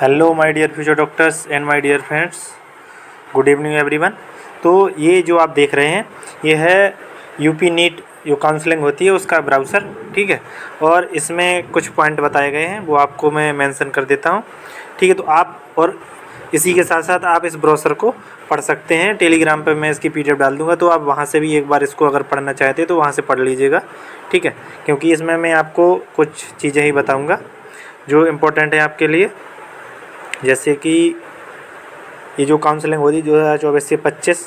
Hello my dear future doctors and my dear friends, good evening everyone. तो ये जो आप देख रहे हैं ये है यूपी नीट जो काउंसलिंग होती है उसका ब्राउज़र, ठीक है। और इसमें कुछ पॉइंट बताए गए हैं वो आपको मैं मेंशन कर देता हूँ, ठीक है। तो आप और इसी के साथ साथ आप इस ब्राउज़र को पढ़ सकते हैं। टेलीग्राम पे मैं इसकी पीडीएफ डाल दूँगा, तो आप वहाँ से भी एक बार इसको अगर पढ़ना चाहते हैं तो वहाँ से पढ़ लीजिएगा, ठीक है। क्योंकि इसमें मैं आपको कुछ चीज़ें ही बताऊँगा जो इम्पोर्टेंट है आपके लिए। जैसे कि ये जो काउंसलिंग होती है 2024 से 25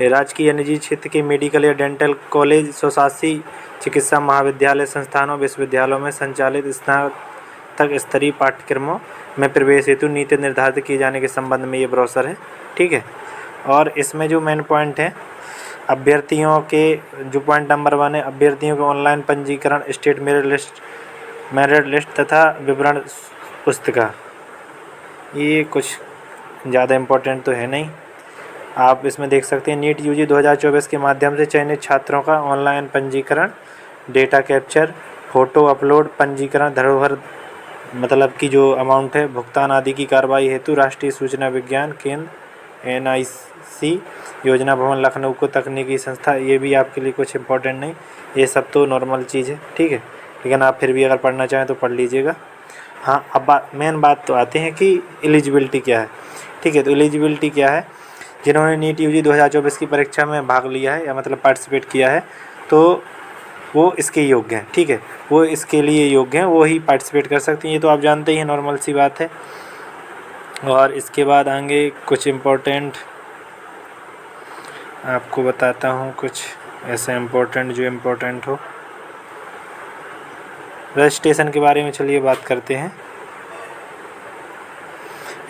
राजकीय निजी क्षेत्र के मेडिकल या डेंटल कॉलेज, स्वशासी चिकित्सा महाविद्यालय संस्थानों विश्वविद्यालयों में संचालित स्नातक स्तरीय पाठ्यक्रमों में प्रवेश हेतु नीति निर्धारित किए जाने के संबंध में ये ब्रोशर है, ठीक है। और इसमें जो मेन पॉइंट है अभ्यर्थियों के, जो पॉइंट नंबर 1 है, अभ्यर्थियों के ऑनलाइन पंजीकरण, स्टेट मेरिट लिस्ट तथा विवरण पुस्तिका। ये कुछ ज़्यादा इम्पोर्टेंट तो है नहीं, आप इसमें देख सकते हैं। नीट यूजी 2024 के माध्यम से चयनित छात्रों का ऑनलाइन पंजीकरण, डेटा कैप्चर, फ़ोटो अपलोड, पंजीकरण, धरोहर मतलब कि जो अमाउंट है, भुगतान आदि की कार्रवाई हेतु राष्ट्रीय सूचना विज्ञान केंद्र NIC योजना भवन लखनऊ को तकनीकी संस्था। ये भी आपके लिए कुछ इम्पोर्टेंट नहीं, ये सब तो नॉर्मल चीज़ है, ठीक है। लेकिन आप फिर भी अगर पढ़ना चाहें तो पढ़ लीजिएगा। हाँ, अब मेन बात तो आते हैं कि एलिजिबिलिटी क्या है, ठीक है। तो एलिजिबिलिटी क्या है, जिन्होंने नीट यूजी 2024 की परीक्षा में भाग लिया है या मतलब पार्टिसिपेट किया है तो वो इसके योग्य हैं, ठीक है। वो इसके लिए योग्य हैं, वो ही पार्टिसिपेट कर सकती हैं, ये तो आप जानते ही हैं, नॉर्मल सी बात है। और इसके बाद आगे कुछ इम्पोर्टेंट आपको बताता हूँ, कुछ ऐसा इम्पोर्टेंट जो इम्पोर्टेंट हो। रजिस्ट्रेशन के बारे में चलिए बात करते हैं।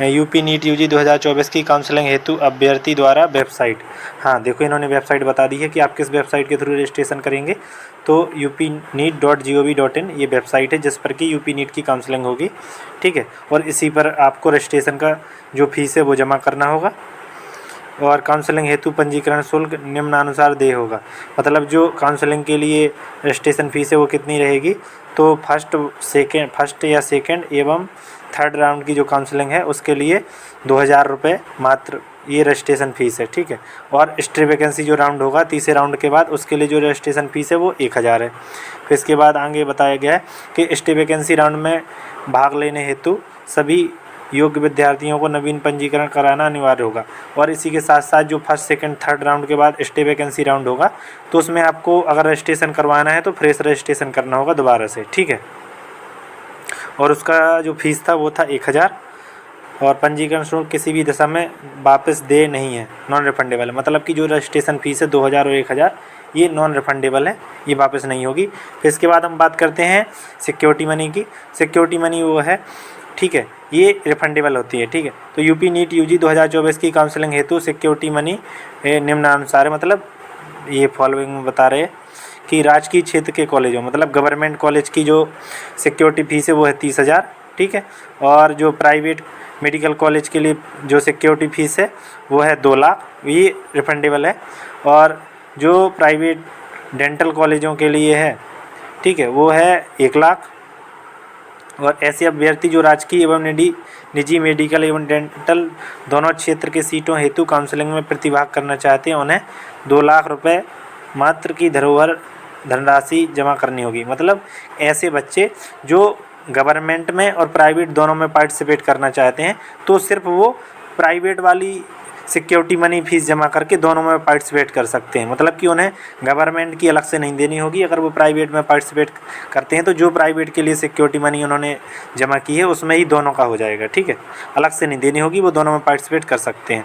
यूपी नीट यूजी 2024 की काउंसलिंग हेतु अभ्यर्थी द्वारा वेबसाइट। हाँ देखो, इन्होंने वेबसाइट बता दी है कि आप किस वेबसाइट के थ्रू रजिस्ट्रेशन करेंगे। तो upneet.gov.in ये वेबसाइट है जिस पर कि यूपी नीट की काउंसलिंग होगी, ठीक है। और इसी पर आपको रजिस्ट्रेशन का जो फीस है वो जमा करना होगा। और काउंसलिंग हेतु पंजीकरण शुल्क निम्नानुसार देय होगा। मतलब जो काउंसलिंग के लिए रजिस्ट्रेशन फीस है वो कितनी रहेगी, तो फर्स्ट या सेकंड एवं थर्ड राउंड की जो काउंसलिंग है उसके लिए 2000 रुपये मात्र ये रजिस्ट्रेशन फ़ीस है, ठीक है। और स्टे वैकेंसी जो राउंड होगा तीसरे राउंड के बाद, उसके लिए जो रजिस्ट्रेशन फ़ीस है वो 1000 है। फिर इसके बाद आगे बताया गया है कि स्टे वैकेंसी राउंड में भाग लेने हेतु सभी योग्य विद्यार्थियों को नवीन पंजीकरण कराना अनिवार्य होगा। और इसी के साथ साथ जो फर्स्ट सेकंड थर्ड राउंड के बाद स्टे वैकेंसी राउंड होगा तो उसमें आपको अगर रजिस्ट्रेशन करवाना है तो फ्रेश रजिस्ट्रेशन करना होगा दोबारा से, ठीक है। और उसका जो फीस था वो था 1000। और पंजीकरण शुल्क किसी भी दशा में वापस दे नहीं है, नॉन रिफंडेबल है। मतलब कि जो रजिस्ट्रेशन फ़ीस है 2000 और 1000 ये नॉन रिफंडेबल है, ये वापस नहीं होगी। फिर इसके बाद हम बात करते हैं सिक्योरिटी मनी की। सिक्योरिटी मनी वो है, ठीक है, ये रिफंडेबल होती है, ठीक है। तो यूपी नीट यूजी 2024 की काउंसलिंग हेतु सिक्योरिटी मनी निम्नानुसार है। मतलब ये फॉलोइंग में बता रहे हैं कि राजकीय क्षेत्र के कॉलेजों मतलब गवर्नमेंट कॉलेज की जो सिक्योरिटी फीस है वो है 30,000, ठीक है। और जो प्राइवेट मेडिकल कॉलेज के लिए जो सिक्योरिटी फीस है वो है 2 लाख, ये रिफंडेबल है। और जो प्राइवेट डेंटल कॉलेजों के लिए है, ठीक है, वो है 1 लाख। और ऐसे अभ्यर्थी जो राजकीय एवं निजी मेडिकल एवं डेंटल दोनों क्षेत्र के सीटों हेतु काउंसलिंग में प्रतिभाग करना चाहते हैं उन्हें 2 लाख रुपये मात्र की धरोहर धनराशि जमा करनी होगी। मतलब ऐसे बच्चे जो गवर्नमेंट में और प्राइवेट दोनों में पार्टिसिपेट करना चाहते हैं तो सिर्फ वो प्राइवेट वाली सिक्योरिटी मनी फीस जमा करके दोनों में पार्टिसिपेट कर सकते हैं। मतलब कि उन्हें गवर्नमेंट की अलग से नहीं देनी होगी। अगर वो प्राइवेट में पार्टिसिपेट करते हैं तो जो प्राइवेट के लिए सिक्योरिटी मनी उन्होंने जमा की है उसमें ही दोनों का हो जाएगा, ठीक है। अलग से नहीं देनी होगी, वो दोनों में पार्टिसिपेट कर सकते हैं।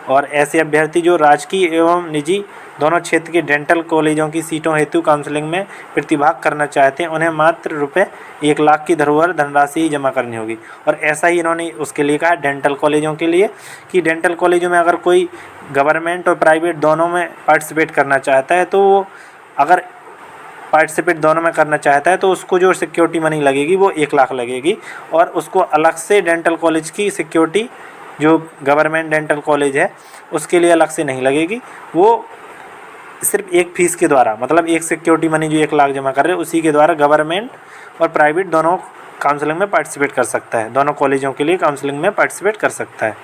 और ऐसे अभ्यर्थी जो राजकीय एवं निजी दोनों क्षेत्र के डेंटल कॉलेजों की सीटों हेतु काउंसलिंग में प्रतिभाग करना चाहते हैं उन्हें मात्र रुपये 1 लाख की धरोहर धनराशि जमा करनी होगी। और ऐसा ही इन्होंने उसके लिए कहा डेंटल कॉलेजों के लिए कि डेंटल कॉलेजों में अगर कोई गवर्नमेंट और प्राइवेट दोनों में पार्टिसिपेट करना चाहता है तो वो अगर पार्टिसिपेट दोनों में करना चाहता है तो उसको जो सिक्योरिटी मनी लगेगी वो 1 लाख लगेगी। और उसको अलग से डेंटल कॉलेज की सिक्योरिटी जो गवर्नमेंट डेंटल कॉलेज है उसके लिए अलग से नहीं लगेगी। वो सिर्फ एक फ़ीस के द्वारा, मतलब एक सिक्योरिटी मनी जो 1 लाख जमा कर रहे हैं उसी के द्वारा गवर्नमेंट और प्राइवेट दोनों काउंसलिंग में पार्टिसिपेट कर सकता है, दोनों कॉलेजों के लिए काउंसलिंग में पार्टिसिपेट कर सकता है।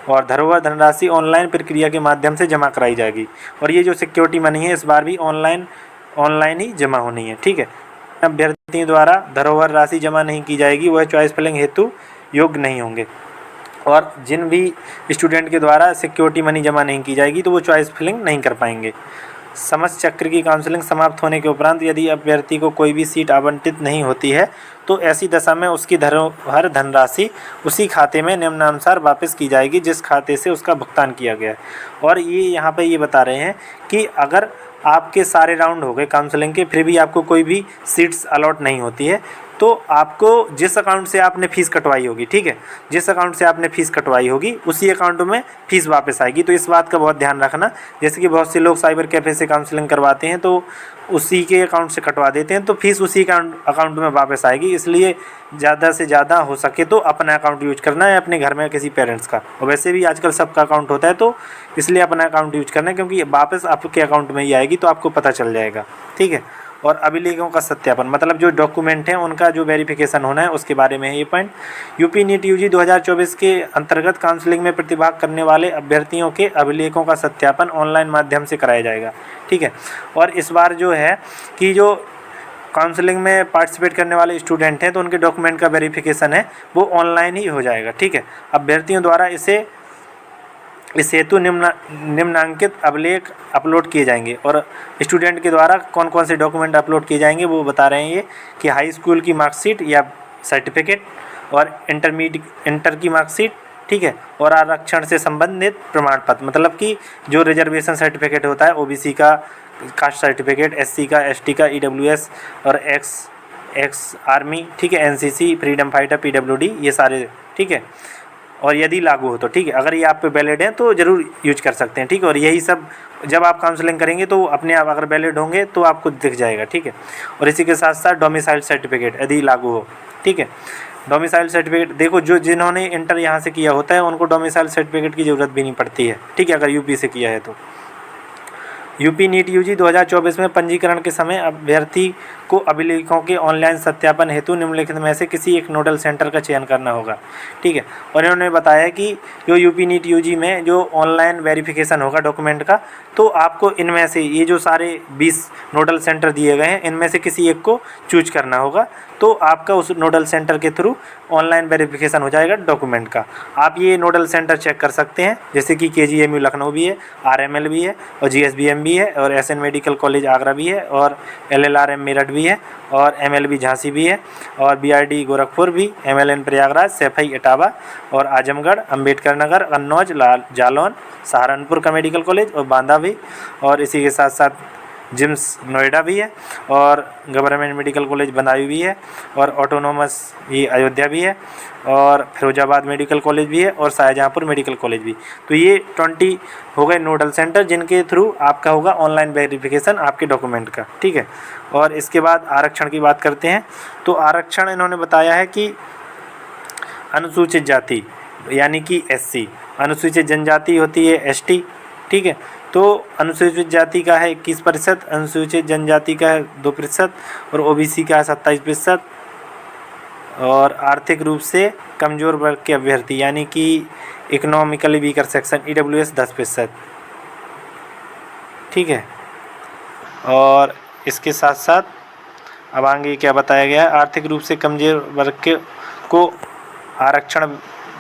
और धरोहर धनराशि ऑनलाइन प्रक्रिया के माध्यम से जमा कराई जाएगी। और ये जो सिक्योरिटी मनी है इस बार भी ऑनलाइन ही जमा होनी है। ठीक है, अभ्यर्थियों द्वारा धरोहर राशि जमा नहीं की जाएगी, वह चॉइस फिलिंग हेतु योग्य नहीं होंगे। और जिन भी स्टूडेंट के द्वारा सिक्योरिटी मनी जमा नहीं की जाएगी तो वो चॉइस फिलिंग नहीं कर पाएंगे। समस्त चक्र की काउंसलिंग समाप्त होने के उपरांत यदि अभ्यर्थी को कोई भी सीट आवंटित नहीं होती है तो ऐसी दशा में उसकी धरोहर धनराशि उसी खाते में निम्नानुसार वापस की जाएगी जिस खाते से उसका भुगतान किया गया है। और ये यहाँ पे ये बता रहे हैं कि अगर आपके सारे राउंड हो गए काउंसलिंग के, फिर भी आपको कोई भी सीट्स अलॉट नहीं होती है तो आपको जिस अकाउंट से आपने फ़ीस कटवाई होगी, ठीक है, जिस अकाउंट से आपने फ़ीस कटवाई होगी उसी अकाउंट में फ़ीस वापस आएगी। तो इस बात का बहुत ध्यान रखना। जैसे कि बहुत से लोग साइबर कैफ़े से काउंसलिंग करवाते हैं तो उसी के अकाउंट से कटवा देते हैं तो फ़ीस उसी अकाउंट में वापस आएगी। इसलिए ज़्यादा से ज़्यादा हो सके तो अपना अकाउंट यूज करना है, अपने घर में किसी पेरेंट्स का। और वैसे भी आजकल सबका अकाउंट होता है तो इसलिए अपना अकाउंट यूज करना है, क्योंकि वापस आपके अकाउंट में ही आएगी तो आपको पता चल जाएगा। ठीक है। और अभिलेखों का सत्यापन, मतलब जो डॉक्यूमेंट हैं उनका जो वेरिफिकेशन होना है उसके बारे में है ये पॉइंट। यूपी नीट यूजी 2024 के अंतर्गत काउंसलिंग में प्रतिभाग करने वाले अभ्यर्थियों के अभिलेखों का सत्यापन ऑनलाइन माध्यम से कराया जाएगा। ठीक है। और इस बार जो है कि जो काउंसलिंग में पार्टिसिपेट करने वाले स्टूडेंट हैं तो उनके डॉक्यूमेंट का वेरिफिकेशन है वो ऑनलाइन ही हो जाएगा। ठीक है। अभ्यर्थियों द्वारा इस हेतु निम्नांकित अभिलेख अपलोड किए जाएंगे। और स्टूडेंट के द्वारा कौन कौन से डॉक्यूमेंट अपलोड किए जाएंगे वो बता रहे हैं ये कि हाई स्कूल की मार्कशीट या सर्टिफिकेट और इंटर की मार्कशीट, ठीक है, और आरक्षण से संबंधित प्रमाण पत्र, मतलब कि जो रिजर्वेशन सर्टिफिकेट होता है ओबीसी का, कास्ट सर्टिफिकेट, एससी का, एसटी का, ईडब्ल्यूएस और एक्स आर्मी, ठीक है, एनसीसी, फ्रीडम फाइटर, पीडब्ल्यूडी, ये सारे। ठीक है। और यदि लागू हो तो ठीक है, अगर ये आप पे वैलिड हैं तो ज़रूर यूज कर सकते हैं। ठीक है। और यही सब जब आप काउंसलिंग करेंगे तो अपने आप अगर वैलिड होंगे तो आपको दिख जाएगा। ठीक है। और इसी के साथ साथ डोमिसाइल सर्टिफिकेट यदि लागू हो। ठीक है। डोमिसाइल सर्टिफिकेट देखो, जो जिन्होंने इंटर यहाँ से किया होता है उनको डोमिसाइल सर्टिफिकेट की ज़रूरत भी नहीं पड़ती है। ठीक है, अगर यूपी से किया है तो। यूपी नीट यूजी 2024 में पंजीकरण के समय अभ्यर्थी को अभिलेखों के ऑनलाइन सत्यापन हेतु निम्नलिखित में से किसी एक नोडल सेंटर का चयन करना होगा। ठीक है। और इन्होंने बताया कि जो यूपी नीट यूजी में जो ऑनलाइन वेरिफिकेशन होगा डॉक्यूमेंट का, तो आपको इनमें से ये जो सारे 20 नोडल सेंटर दिए गए हैं इनमें से किसी एक को चूज करना होगा। तो आपका उस नोडल सेंटर के थ्रू ऑनलाइन वेरिफिकेशन हो जाएगा डॉक्यूमेंट का। आप ये नोडल सेंटर चेक कर सकते हैं, जैसे कि KGMU लखनऊ भी है, RML भी है और GSBM भी है और SN मेडिकल कॉलेज आगरा भी है और LLRM मेरठ भी है और MLB झांसी भी है और BRD गोरखपुर भी, MLN प्रयागराज, सैफई इटावा और आजमगढ़, अम्बेडकर नगर, कन्नौज, जालौन, सहारनपुर का मेडिकल कॉलेज और बांदा भी। और इसी के साथ साथ जिम्स नोएडा भी है और गवर्नमेंट मेडिकल कॉलेज बदायूं भी है और ऑटोनोमस ये अयोध्या भी है और फिरोजाबाद मेडिकल कॉलेज भी है और शाहजहाँपुर मेडिकल कॉलेज भी। तो ये 20 हो गए नोडल सेंटर जिनके थ्रू आपका होगा ऑनलाइन वेरिफिकेशन आपके डॉक्यूमेंट का। ठीक है। और इसके बाद आरक्षण की बात करते हैं। तो आरक्षण इन्होंने बताया है कि अनुसूचित जाति यानी कि SC, अनुसूचित जनजाति होती है ST। ठीक है। तो अनुसूचित जाति का है 21%, अनुसूचित जनजाति का है 2% और OBC का है 27% और आर्थिक रूप से कमज़ोर वर्ग के अभ्यर्थी यानी कि इकोनॉमिकली वीकर सेक्शन EWS 10%। ठीक है। और इसके साथ साथ अब आगे क्या बताया गया है, आर्थिक रूप से कमज़ोर वर्ग के को आरक्षण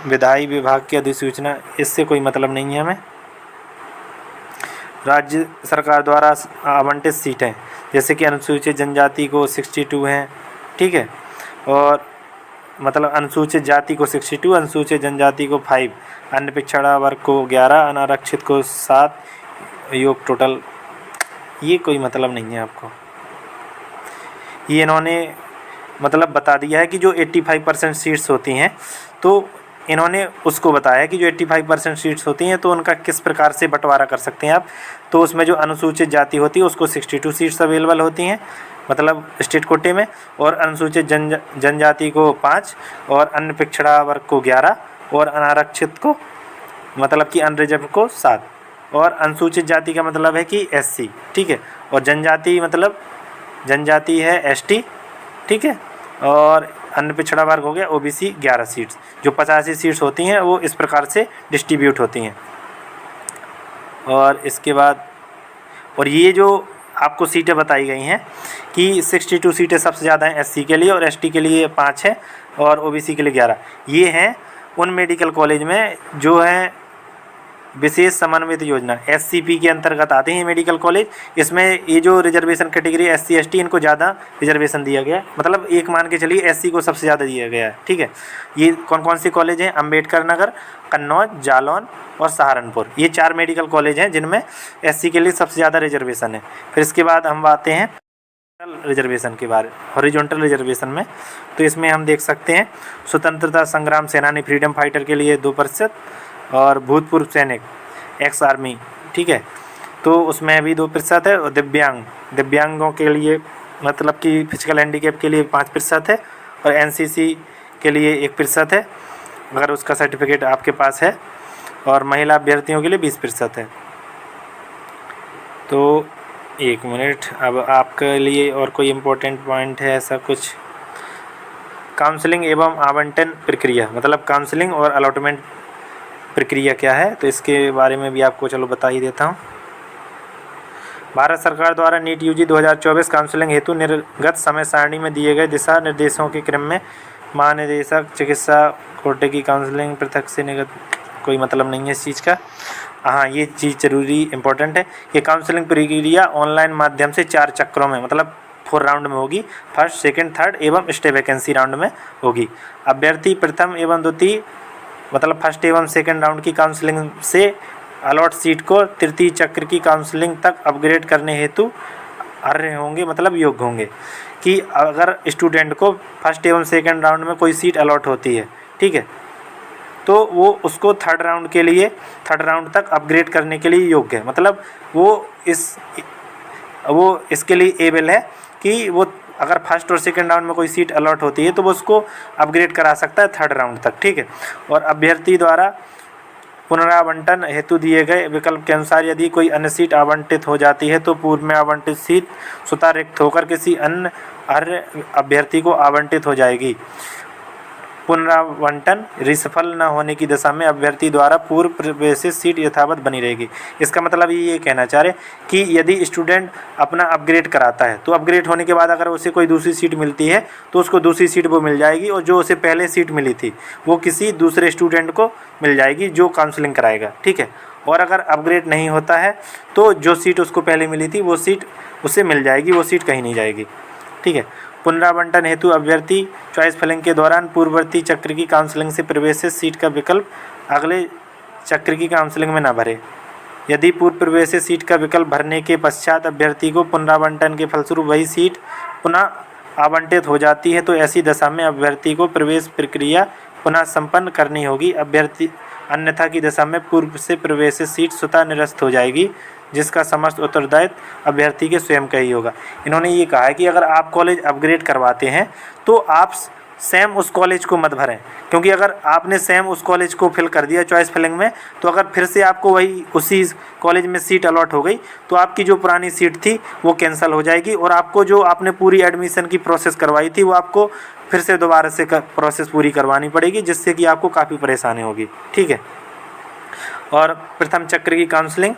विधायी विभाग की अधिसूचना, इससे कोई मतलब नहीं है हमें। राज्य सरकार द्वारा आवंटित सीटें, जैसे कि अनुसूचित जनजाति को 62 हैं। ठीक है। और मतलब अनुसूचित जाति को 62, अनुसूचित जनजाति को 5, अन्य पिछड़ा वर्ग को 11, अनारक्षित को 7, योग टोटल। ये कोई मतलब नहीं है आपको, ये इन्होंने मतलब बता दिया है कि जो 85% सीट्स होती हैं तो इन्होंने उसको बताया कि जो 85% सीट्स होती हैं तो उनका किस प्रकार से बंटवारा कर सकते हैं आप। तो उसमें जो अनुसूचित जाति होती है उसको 62 सीट्स अवेलेबल होती हैं, मतलब स्टेट कोटे में, और अनुसूचित जनजाति को 5 और अन्य पिछड़ा वर्ग को 11 और अनारक्षित को मतलब कि अनरिजर्व को 7 और अनुसूचित जाति का मतलब है कि SC। ठीक है। और जनजाति मतलब जनजाति है ST। ठीक है। और अन्य पिछड़ा वर्ग हो गया, ओबीसी 11 सीट्स। जो 85 सीट्स होती हैं वो इस प्रकार से डिस्ट्रीब्यूट होती हैं। और इसके बाद और ये जो आपको सीटें बताई गई हैं कि 62 सीटें सबसे ज़्यादा हैं एससी के लिए, और एसटी के लिए 5 है, और ओबीसी के लिए 11। ये हैं उन मेडिकल कॉलेज में जो हैं विशेष समन्वित योजना एससीपी के अंतर्गत आते हैं मेडिकल कॉलेज। इसमें ये जो रिजर्वेशन कैटेगरी एससी एसटी, इनको ज़्यादा रिजर्वेशन दिया गया है, मतलब एक मान के चलिए एससी को सबसे ज़्यादा दिया गया है। ठीक है, ये कौन कौन से कॉलेज हैं? अम्बेडकर नगर, कन्नौज, जालौन और सहारनपुर। ये 4 मेडिकल कॉलेज हैं जिनमें एससी के लिए सबसे ज़्यादा रिजर्वेशन है। फिर इसके बाद हम आते हैं रिजर्वेशन के बारे, हॉरिजॉन्टल रिजर्वेशन में। तो इसमें हम देख सकते हैं स्वतंत्रता संग्राम सेनानी, फ्रीडम फाइटर के लिए 2%, और भूतपूर्व सैनिक, एक्स आर्मी, ठीक है, तो उसमें भी 2% है। और दिव्यांगों के लिए मतलब कि फिजिकल हैंडीकैप के लिए 5% है, और एनसीसी के लिए 1% है अगर उसका सर्टिफिकेट आपके पास है, और महिला अभ्यर्थियों के लिए 20% है। तो 1 मिनट, अब आपके लिए और कोई इम्पोर्टेंट पॉइंट है ऐसा कुछ? काउंसलिंग एवं आवंटन प्रक्रिया, मतलब काउंसलिंग और अलॉटमेंट प्रक्रिया क्या है, तो इसके बारे में भी आपको चलो बता ही देता हूँ। भारत सरकार द्वारा नीट यूजी 2024 काउंसलिंग हेतु निर्गत समय सारणी में दिए गए दिशा निर्देशों के क्रम में महानिदेशक चिकित्सा कोटे की काउंसलिंग पृथक से निर्गत, कोई मतलब नहीं है इस चीज़ का। हाँ, ये चीज़ जरूरी इंपॉर्टेंट है कि काउंसलिंग प्रक्रिया ऑनलाइन माध्यम से 4 चक्रों में, मतलब 4 राउंड में होगी। फर्स्ट, सेकंड, थर्ड एवं स्टे वैकेंसी राउंड में होगी। अभ्यर्थी प्रथम एवं द्वितीय, मतलब फर्स्ट एवं सेकंड राउंड की काउंसलिंग से अलॉट सीट को तृतीय चक्र की काउंसलिंग तक अपग्रेड करने हेतु अर्ह होंगे, मतलब योग्य होंगे। कि अगर स्टूडेंट को फर्स्ट एवं सेकंड राउंड में कोई सीट अलॉट होती है, ठीक है, तो वो उसको थर्ड राउंड तक अपग्रेड करने के लिए योग्य है, मतलब वो इसके लिए एबल है कि वो अगर फर्स्ट और सेकंड राउंड में कोई सीट अलॉट होती है तो वो उसको अपग्रेड करा सकता है थर्ड राउंड तक। ठीक है, और अभ्यर्थी द्वारा पुनरावंटन हेतु दिए गए विकल्प के अनुसार यदि कोई अन्य सीट आवंटित हो जाती है तो पूर्व में आवंटित सीट स्वतः रिक्त होकर किसी अन्य अर्ह अभ्यर्थी को आवंटित हो जाएगी। पुनरावंटन रिसफल न होने की दशा में अभ्यर्थी द्वारा पूर्व प्रवेशित सीट यथावत बनी रहेगी। इसका मतलब ये कहना चाह रहे कि यदि स्टूडेंट अपना अपग्रेड कराता है तो अपग्रेड होने के बाद अगर उसे कोई दूसरी सीट मिलती है तो उसको दूसरी सीट वो मिल जाएगी, और जो उसे पहले सीट मिली थी वो किसी दूसरे स्टूडेंट को मिल जाएगी जो काउंसलिंग कराएगा। ठीक है, और अगर अपग्रेड नहीं होता है तो जो सीट उसको पहले मिली थी वो सीट उसे मिल जाएगी, वो सीट कहीं नहीं जाएगी। ठीक है, पुनरावंटन हेतु अभ्यर्थी चॉइस फिलिंग के दौरान पूर्ववर्ती चक्र की काउंसलिंग से प्रवेशित सीट का विकल्प अगले चक्र की काउंसलिंग में न भरे। यदि पूर्व प्रवेशित सीट का विकल्प भरने के पश्चात अभ्यर्थी को पुनरावंटन के फलस्वरूप वही सीट पुनः आवंटित हो जाती है तो ऐसी दशा में अभ्यर्थी को प्रवेश प्रक्रिया पुनः संपन्न करनी होगी। अभ्यर्थी अन्यथा की दशा में पूर्व से प्रवेशित सीट स्वतः निरस्त हो जाएगी, जिसका समस्त उत्तरदायित्व अभ्यर्थी के स्वयं का ही होगा। इन्होंने ये कहा है कि अगर आप कॉलेज अपग्रेड करवाते हैं तो आप सेम उस कॉलेज को मत भरें, क्योंकि अगर आपने सेम उस कॉलेज को फिल कर दिया चॉइस फिलिंग में तो अगर फिर से आपको वही उसी कॉलेज में सीट अलॉट हो गई तो आपकी जो पुरानी सीट थी वो कैंसिल हो जाएगी, और आपको जो आपने पूरी एडमिशन की प्रोसेस करवाई थी वो आपको फिर से दोबारा से प्रोसेस पूरी करवानी पड़ेगी, जिससे कि आपको काफ़ी परेशानी होगी। ठीक है, और प्रथम चक्र की काउंसलिंग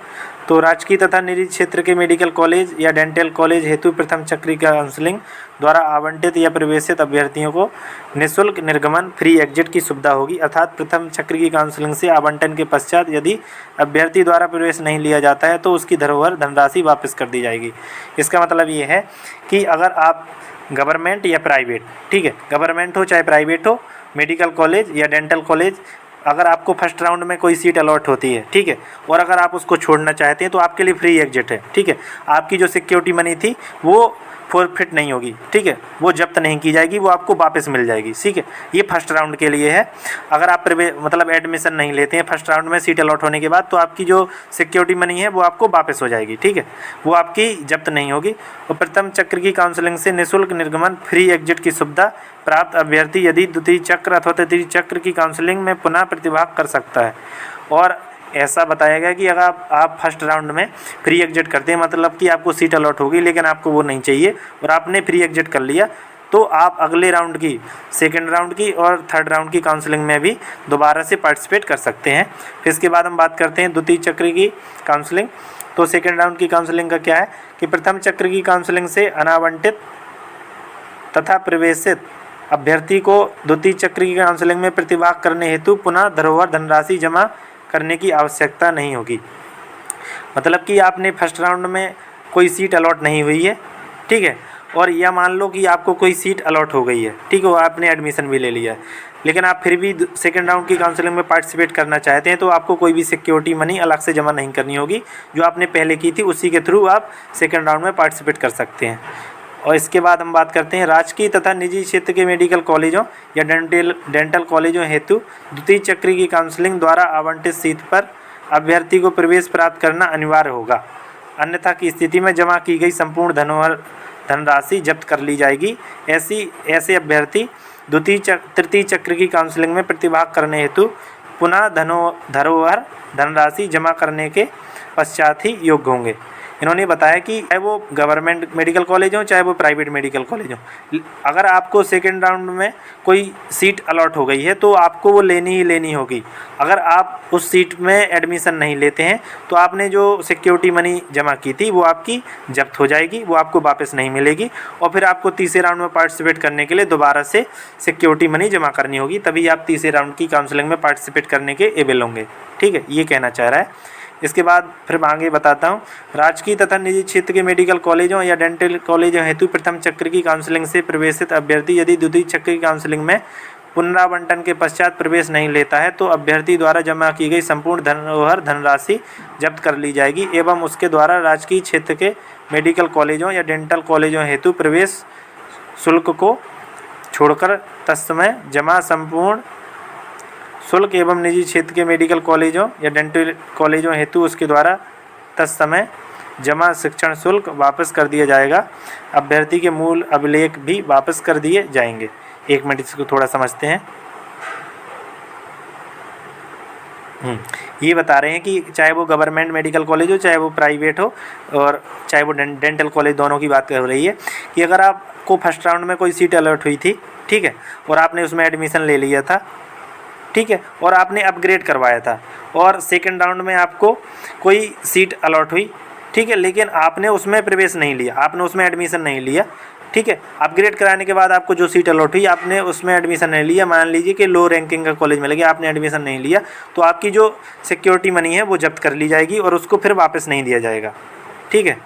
तो राजकीय तथा निजी क्षेत्र के मेडिकल कॉलेज या डेंटल कॉलेज हेतु प्रथम चक्र की काउंसलिंग द्वारा आवंटित या प्रवेशित अभ्यर्थियों को निःशुल्क निर्गमन फ्री एग्जिट की सुविधा होगी। अर्थात प्रथम चक्र की काउंसलिंग से आवंटन के पश्चात यदि अभ्यर्थी द्वारा प्रवेश नहीं लिया जाता है तो उसकी धरोहर धनराशि वापस कर दी जाएगी। इसका मतलब ये है कि अगर आप गवर्नमेंट या प्राइवेट, ठीक है, गवर्नमेंट हो चाहे प्राइवेट हो, मेडिकल कॉलेज या डेंटल कॉलेज, अगर आपको फर्स्ट राउंड में कोई सीट अलॉट होती है, ठीक है, और अगर आप उसको छोड़ना चाहते हैं तो आपके लिए फ्री एग्जिट है। ठीक है, आपकी जो सिक्योरिटी मनी थी वो फॉरफिट नहीं होगी, ठीक है, वो जब्त नहीं की जाएगी, वो आपको वापस मिल जाएगी। ठीक है, ये फर्स्ट राउंड के लिए है। अगर आप मतलब एडमिशन नहीं लेते हैं फर्स्ट राउंड में सीट अलॉट होने के बाद तो आपकी जो सिक्योरिटी मनी है वो आपको वापस हो जाएगी। ठीक है, वो आपकी जब्त नहीं होगी। और प्रथम चक्र की काउंसलिंग से निःशुल्क निर्गमन फ्री एग्जिट की सुविधा प्राप्त अभ्यर्थी यदि द्वितीय चक्र अथवा तृतीय चक्र की काउंसलिंग में पुनः प्रतिभाग कर सकता है। और ऐसा बताया गया कि अगर आप फर्स्ट राउंड में फ्री एग्जिट करते हैं, मतलब कि आपको सीट अलॉट होगी लेकिन आपको वो नहीं चाहिए और आपने फ्री एग्जिट कर लिया, तो तो आप अगले राउंड की, सेकेंड राउंड की और थर्ड राउंड की काउंसलिंग में भी दोबारा से पार्टिसिपेट कर सकते हैं। फिर इसके बाद हम बात करते हैं द्वितीय चक्र की काउंसलिंग। तो सेकेंड राउंड की काउंसलिंग का क्या है कि प्रथम चक्र की काउंसलिंग से अनावंटित तथा प्रवेशित अभ्यर्थी को द्वितीय चक्र की काउंसलिंग में प्रतिभाग करने हेतु पुनः धरोहर धनराशि जमा करने की आवश्यकता नहीं होगी। मतलब कि आपने फर्स्ट राउंड में कोई सीट अलॉट नहीं हुई है, ठीक है, और या मान लो कि आपको कोई सीट अलॉट हो गई है, ठीक है, वो आपने एडमिशन भी ले लिया है, लेकिन आप फिर भी सेकेंड राउंड की काउंसलिंग में पार्टिसिपेट करना चाहते हैं, तो आपको कोई भी सिक्योरिटी मनी अलग से जमा नहीं करनी होगी। जो आपने पहले की थी उसी के थ्रू आप सेकेंड राउंड में पार्टिसिपेट कर सकते हैं। और इसके बाद हम बात करते हैं राजकीय तथा निजी क्षेत्र के मेडिकल कॉलेजों या डेंटल कॉलेजों हेतु द्वितीय चक्र की काउंसलिंग द्वारा आवंटित सीट पर अभ्यर्थी को प्रवेश प्राप्त करना अनिवार्य होगा, अन्यथा की स्थिति में जमा की गई संपूर्ण धनराशि जब्त कर ली जाएगी। ऐसे अभ्यर्थी तृतीय चक्र की काउंसलिंग में प्रतिभाग करने हेतु पुनः धरोहर धनराशि जमा करने के पश्चात ही योग्य होंगे। इन्होंने बताया कि चाहे वो गवर्नमेंट मेडिकल कॉलेज हो चाहे वो प्राइवेट मेडिकल कॉलेज हो, अगर आपको सेकेंड राउंड में कोई सीट अलॉट हो गई है तो आपको वो लेनी ही लेनी होगी। अगर आप उस सीट में एडमिशन नहीं लेते हैं तो आपने जो सिक्योरिटी मनी जमा की थी वो आपकी जब्त हो जाएगी, वो आपको वापस नहीं मिलेगी, और फिर आपको तीसरे राउंड में पार्टिसिपेट करने के लिए दोबारा से सिक्योरिटी मनी जमा करनी होगी, तभी आप तीसरे राउंड की काउंसलिंग में पार्टिसिपेट करने के एबल होंगे। ठीक है, ये कहना चाह रहा है। इसके बाद फिर आगे बताता हूँ, राजकीय तथा निजी क्षेत्र के मेडिकल कॉलेजों या डेंटल कॉलेजों हेतु प्रथम चक्र की काउंसलिंग से प्रवेशित अभ्यर्थी यदि द्वितीय चक्र की काउंसलिंग में पुनरावंटन के पश्चात प्रवेश नहीं लेता है तो अभ्यर्थी द्वारा जमा की गई संपूर्ण धरोहर धनराशि जब्त कर ली जाएगी एवं उसके द्वारा राजकीय क्षेत्र के मेडिकल कॉलेजों या डेंटल कॉलेजों हेतु प्रवेश शुल्क को छोड़कर तत्समय जमा संपूर्ण शुल्क एवं निजी क्षेत्र के मेडिकल कॉलेजों या डेंटल कॉलेजों हेतु उसके द्वारा तत्समय जमा शिक्षण शुल्क वापस कर दिया जाएगा। अभ्यर्थी के मूल अभिलेख भी वापस कर दिए जाएंगे। एक मिनट इसको थोड़ा समझते हैं। ये बता रहे हैं कि चाहे वो गवर्नमेंट मेडिकल कॉलेज हो चाहे वो प्राइवेट हो और चाहे वो डेंटल कॉलेज, दोनों की बात कर रही है कि अगर आपको फर्स्ट राउंड में कोई सीट अलॉट हुई थी, ठीक है, और आपने उसमें एडमिशन ले लिया था, ठीक है, और आपने अपग्रेड करवाया था, और सेकंड राउंड में आपको कोई सीट अलॉट हुई, ठीक है, लेकिन आपने उसमें प्रवेश नहीं लिया, आपने उसमें एडमिशन नहीं लिया, ठीक है, अपग्रेड कराने के बाद आपको जो सीट अलॉट हुई आपने उसमें एडमिशन नहीं लिया, मान लीजिए कि लो रैंकिंग का कॉलेज मिल गया, आपने एडमिशन नहीं लिया, तो आपकी जो सिक्योरिटी मनी है वो जब्त कर ली जाएगी और उसको फिर वापस नहीं दिया जाएगा। ठीक है,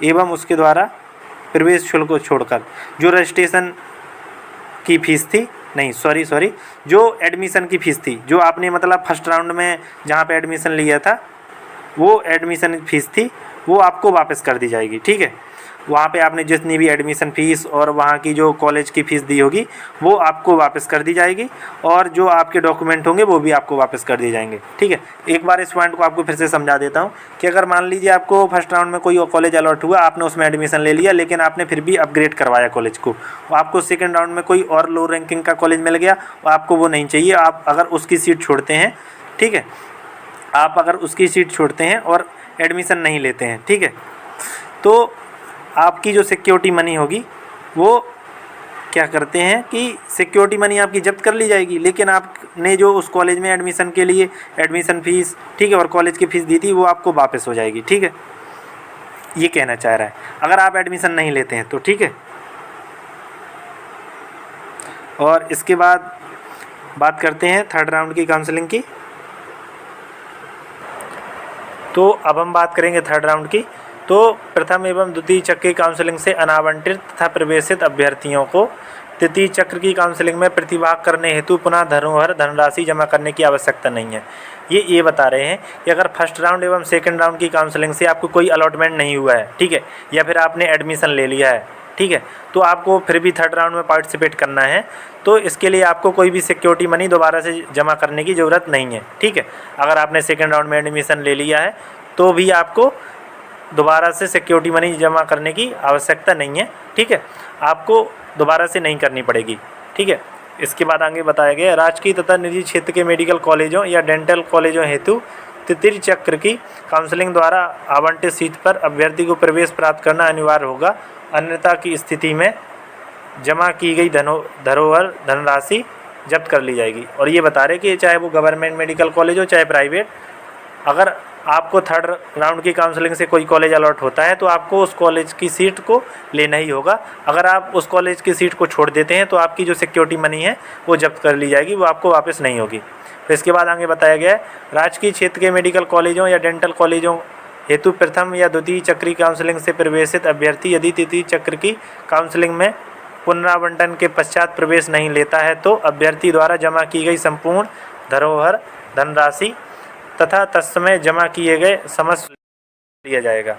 एवं उसके द्वारा प्रवेश शुल्क को छोड़कर जो रजिस्ट्रेशन की फीस थी, नहीं सॉरी जो एडमिशन की फ़ीस थी, जो आपने मतलब फर्स्ट राउंड में जहाँ पे एडमिशन लिया था वो एडमिशन फ़ीस थी, वो आपको वापस कर दी जाएगी। ठीक है, वहाँ पे आपने जितनी भी एडमिशन फ़ीस और वहाँ की जो कॉलेज की फ़ीस दी होगी वो आपको वापस कर दी जाएगी, और जो आपके डॉक्यूमेंट होंगे वो भी आपको वापस कर दिए जाएंगे। ठीक है, एक बार इस पॉइंट को आपको फिर से समझा देता हूँ कि अगर मान लीजिए आपको फर्स्ट राउंड में कोई कॉलेज अलॉट हुआ, आपने उसमें एडमिशन ले लिया, लेकिन आपने फिर भी अपग्रेड करवाया कॉलेज को, आपको सेकेंड राउंड में कोई और लो रैंकिंग का कॉलेज मिल गया, आपको वो नहीं चाहिए, आप अगर उसकी सीट छोड़ते हैं, ठीक है, आप अगर उसकी सीट छोड़ते हैं और एडमिशन नहीं लेते हैं, ठीक है, तो आपकी जो सिक्योरिटी मनी होगी वो क्या करते हैं कि सिक्योरिटी मनी आपकी जब्त कर ली जाएगी, लेकिन आपने जो उस कॉलेज में एडमिशन के लिए एडमिशन फ़ीस, ठीक है, और कॉलेज की फ़ीस दी थी वो आपको वापस हो जाएगी। ठीक है, ये कहना चाह रहा है अगर आप एडमिशन नहीं लेते हैं तो। ठीक है, और इसके बाद बात करते हैं थर्ड राउंड की काउंसलिंग की। तो अब हम बात करेंगे थर्ड राउंड की। तो प्रथम एवं द्वितीय चक्र की काउंसलिंग से अनावंटित तथा प्रवेशित अभ्यर्थियों को तृतीय चक्र की काउंसलिंग में प्रतिभाग करने हेतु पुनः धरोहर धनराशि जमा करने की आवश्यकता नहीं है। ये बता रहे हैं कि अगर फर्स्ट राउंड एवं सेकंड राउंड की काउंसलिंग से आपको कोई अलॉटमेंट नहीं हुआ है, ठीक है, या फिर आपने एडमिशन ले लिया है, ठीक है, तो आपको फिर भी थर्ड राउंड में पार्टिसिपेट करना है, तो इसके लिए आपको कोई भी सिक्योरिटी मनी दोबारा से जमा करने की ज़रूरत नहीं है। ठीक है, अगर आपने सेकेंड राउंड में एडमिशन ले लिया है तो भी आपको दोबारा से सिक्योरिटी मनी जमा करने की आवश्यकता नहीं है। ठीक है, आपको दोबारा से नहीं करनी पड़ेगी। ठीक है, इसके बाद आगे बताया गया राजकीय तथा निजी क्षेत्र के मेडिकल कॉलेजों या डेंटल कॉलेजों हेतु तृतीय चक्र की काउंसलिंग द्वारा आवंटित सीट पर अभ्यर्थी को प्रवेश प्राप्त करना अनिवार्य होगा, अन्यथा की स्थिति में जमा की गई धरोहर धनराशि जब्त कर ली जाएगी। और ये बता रहे कि चाहे वो गवर्नमेंट मेडिकल कॉलेज हो चाहे प्राइवेट, अगर आपको थर्ड राउंड की काउंसलिंग से कोई कॉलेज अलॉट होता है तो आपको उस कॉलेज की सीट को लेना ही होगा। अगर आप उस कॉलेज की सीट को छोड़ देते हैं तो आपकी जो सिक्योरिटी मनी है वो जब्त कर ली जाएगी, वो आपको वापस नहीं होगी। फिर इसके बाद आगे बताया गया है, राजकीय क्षेत्र के मेडिकल कॉलेजों या डेंटल कॉलेजों हेतु प्रथम या द्वितीय चक्री काउंसलिंग से प्रवेशित अभ्यर्थी यदि तृतीय चक्र की काउंसलिंग में पुनरावंटन के पश्चात प्रवेश नहीं लेता है तो अभ्यर्थी द्वारा जमा की गई संपूर्ण धरोहर धनराशि तथा तत्समय जमा किए गए समस्त लिया जाएगा।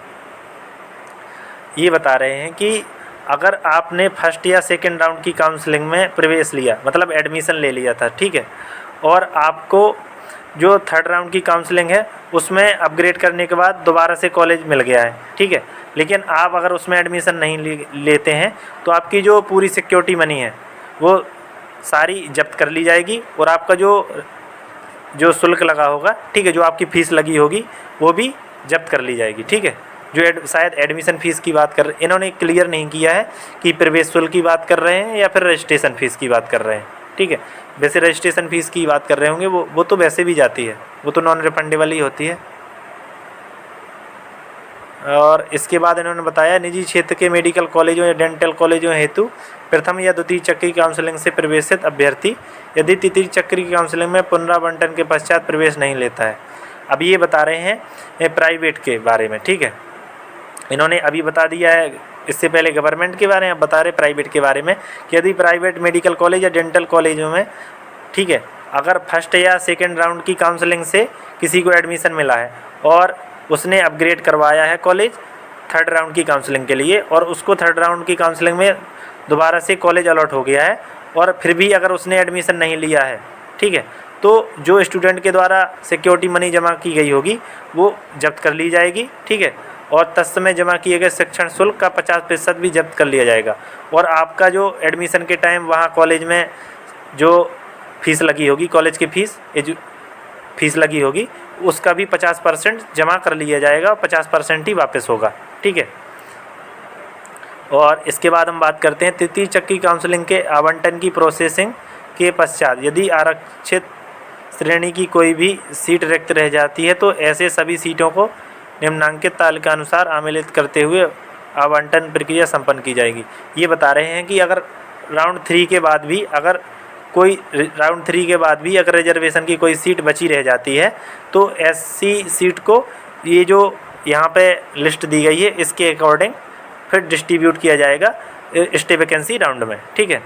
ये बता रहे हैं कि अगर आपने फर्स्ट या सेकंड राउंड की काउंसलिंग में प्रवेश लिया, मतलब एडमिशन ले लिया था, ठीक है, और आपको जो थर्ड राउंड की काउंसलिंग है उसमें अपग्रेड करने के बाद दोबारा से कॉलेज मिल गया है, ठीक है, लेकिन आप अगर उसमें एडमिशन नहीं लेते हैं तो आपकी जो पूरी सिक्योरिटी मनी है वो सारी जब्त कर ली जाएगी और आपका जो शुल्क लगा होगा, ठीक है, जो आपकी फ़ीस लगी होगी वो भी जब्त कर ली जाएगी, ठीक है। जो शायद एडमिशन फ़ीस की बात कर, इन्होंने क्लियर नहीं किया है कि प्रवेश शुल्क की बात कर रहे हैं या फिर रजिस्ट्रेशन फ़ीस की बात कर रहे हैं, ठीक है। वैसे रजिस्ट्रेशन फ़ीस की बात कर रहे होंगे, वो तो वैसे भी जाती है, वो तो नॉन रिफंडेबल ही होती है। और इसके बाद इन्होंने बताया निजी क्षेत्र के मेडिकल कॉलेजों या डेंटल कॉलेजों हेतु प्रथम या द्वितीय चक्र की काउंसलिंग से प्रवेशित अभ्यर्थी यदि तृतीय चक्र की काउंसलिंग में पुनरावंटन के पश्चात प्रवेश नहीं लेता है। अब ये बता रहे हैं प्राइवेट के बारे में, ठीक है। इन्होंने अभी बता दिया है, इससे पहले गवर्नमेंट के बारे में बता रहे प्राइवेट के बारे में कि यदि प्राइवेट मेडिकल कॉलेज या डेंटल कॉलेजों में, ठीक है, अगर फर्स्ट या सेकेंड राउंड की काउंसलिंग से किसी को एडमिशन मिला है और उसने अपग्रेड करवाया है कॉलेज थर्ड राउंड की काउंसलिंग के लिए और उसको थर्ड राउंड की काउंसलिंग में दोबारा से कॉलेज अलॉट हो गया है और फिर भी अगर उसने एडमिशन नहीं लिया है, ठीक है, तो जो स्टूडेंट के द्वारा सिक्योरिटी मनी जमा की गई होगी वो जब्त कर ली जाएगी, ठीक है, और तत्समय जमा किए गए शिक्षण शुल्क का 50% भी जब्त कर लिया जाएगा। और आपका जो एडमिशन के टाइम वहाँ कॉलेज में जो फीस लगी होगी, कॉलेज की फीस लगी होगी, उसका भी 50% जमा कर लिया जाएगा और 50% ही वापस होगा, ठीक है। और इसके बाद हम बात करते हैं तृतीय चक्र की काउंसलिंग के आवंटन की प्रोसेसिंग के पश्चात यदि आरक्षित श्रेणी की कोई भी सीट रिक्त रह जाती है तो ऐसे सभी सीटों को निम्नांकित तालिका अनुसार आमेलित करते हुए आवंटन प्रक्रिया संपन्न की जाएगी। ये बता रहे हैं कि अगर राउंड 3 के बाद भी अगर रिजर्वेशन की कोई सीट बची रह जाती है तो ऐसी सीट को ये जो यहाँ पे लिस्ट दी गई है इसके अकॉर्डिंग फिर डिस्ट्रीब्यूट किया जाएगा स्टे वैकेंसी राउंड में, ठीक है।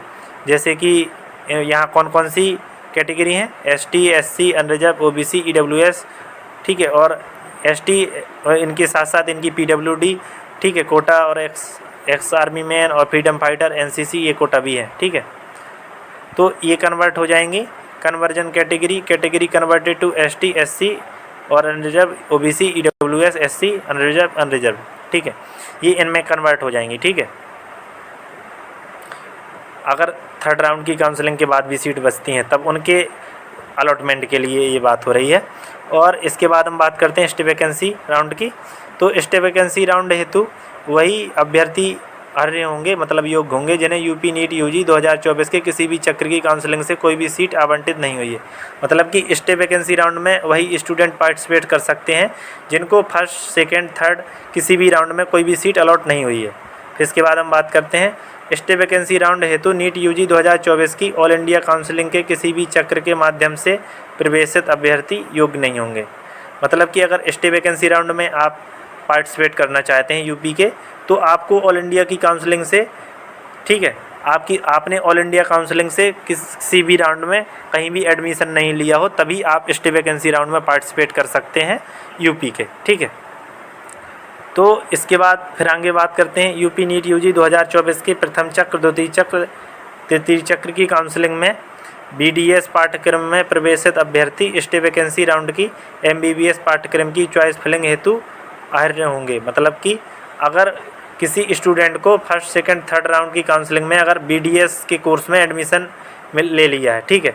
जैसे कि यहाँ कौन कौन सी कैटेगरी हैं, ST, SC, unreserve, OBC, EWS, ठीक है, और ST इनके साथ साथ इनकी PWD, ठीक है, कोटा और एक्स आर्मी मैन और फ्रीडम फाइटर NCC ये कोटा भी है, ठीक है। तो ये कन्वर्ट हो जाएंगी conversion category converted to ST, SC और unreserve, OBC, EWS, SC, unreserve, ठीक है, ये इनमें कन्वर्ट हो जाएंगी, ठीक है। अगर थर्ड राउंड की काउंसलिंग के बाद भी सीट बचती हैं तब उनके अलॉटमेंट के लिए ये बात हो रही है। और इसके बाद हम बात करते हैं स्टे वैकेंसी राउंड की। तो स्टे वैकेंसी राउंड हेतु वही अभ्यर्थी अर्ह होंगे, मतलब योग्य होंगे जिन्हें यूपी नीट UG 2024 के किसी भी चक्र की काउंसलिंग से कोई भी सीट आवंटित नहीं हुई है। मतलब कि स्टे वैकेंसी राउंड में वही स्टूडेंट पार्टिसिपेट कर सकते हैं जिनको फर्स्ट, सेकेंड, थर्ड किसी भी राउंड में कोई भी सीट अलॉट नहीं हुई है। फिर इसके बाद हम बात करते हैं स्टे वैकेंसी राउंड हेतु नीट UG 2024 की ऑल इंडिया काउंसलिंग के किसी भी चक्र के माध्यम से प्रवेशित अभ्यर्थी योग्य नहीं होंगे। मतलब कि अगर स्टे वैकेंसी राउंड में आप पार्टिसिपेट करना चाहते हैं यूपी के, तो आपको ऑल इंडिया की काउंसलिंग से, ठीक है, आपने ऑल इंडिया काउंसलिंग से किसी भी राउंड में कहीं भी एडमिशन नहीं लिया हो तभी आप स्टे वैकेंसी राउंड में पार्टिसिपेट कर सकते हैं यूपी के, ठीक है। तो इसके बाद फिर आगे बात करते हैं यूपी नीट UG 2024 के प्रथम चक्र, द्वितीय चक्र, तृतीय चक्र की काउंसलिंग में BDS पाठ्यक्रम में प्रवेशित अभ्यर्थी स्टे वैकेंसी राउंड की MBBS पाठ्यक्रम की चॉइस फिलिंग हेतु अर्ह होंगे। मतलब कि अगर किसी स्टूडेंट को फर्स्ट, सेकंड, थर्ड राउंड की काउंसलिंग में अगर BDS के कोर्स में एडमिशन ले लिया है, ठीक है,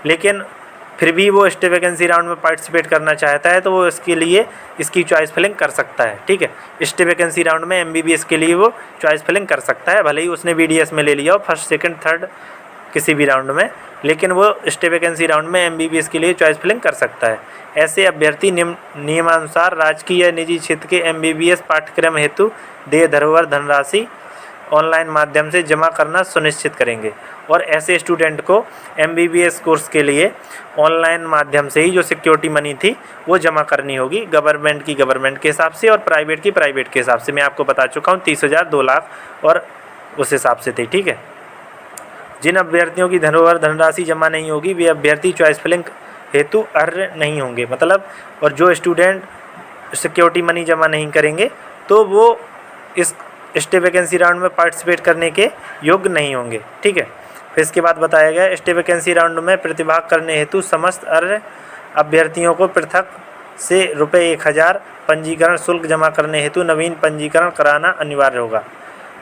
लेकिन फिर भी वो स्टे वैकेंसी राउंड में पार्टिसिपेट करना चाहता है तो वो इसके लिए इसकी चॉइस फिलिंग कर सकता है। ठीक है, स्टे वैकेंसी राउंड में MBBS के लिए वो चॉइस फिलिंग कर सकता है, भले ही उसने BDS में ले लिया हो फर्स्ट सेकंड थर्ड किसी भी राउंड में, लेकिन वो स्टे वैकेंसी राउंड में MBBS के लिए चॉइस फिलिंग कर सकता है। ऐसे अभ्यर्थी नियमानुसार राजकीय या निजी क्षेत्र के MBBS पाठ्यक्रम हेतु देय धरोहर धनराशि ऑनलाइन माध्यम से जमा करना सुनिश्चित करेंगे। और ऐसे स्टूडेंट को MBBS कोर्स के लिए ऑनलाइन माध्यम से ही जो सिक्योरिटी मनी थी वो जमा करनी होगी, गवर्नमेंट की गवर्नमेंट के हिसाब से और प्राइवेट की प्राइवेट के हिसाब से। मैं आपको बता चुका हूँ 30,000 2 लाख और उस हिसाब से थी। ठीक है, जिन अभ्यर्थियों की धरोहर धनराशि जमा नहीं होगी वे अभ्यर्थी चॉइस फिलिंग हेतु अर्ह नहीं होंगे। मतलब और जो स्टूडेंट सिक्योरिटी मनी जमा नहीं करेंगे तो वो इस स्टे वैकेंसी राउंड में पार्टिसिपेट करने के योग्य नहीं होंगे। ठीक है, फिर इसके बाद बताया गया स्टे वैकेंसी राउंड में प्रतिभाग करने हेतु समस्त अर्ह अभ्यर्थियों को पृथक से ₹1000 पंजीकरण शुल्क जमा करने हेतु नवीन पंजीकरण कराना अनिवार्य होगा।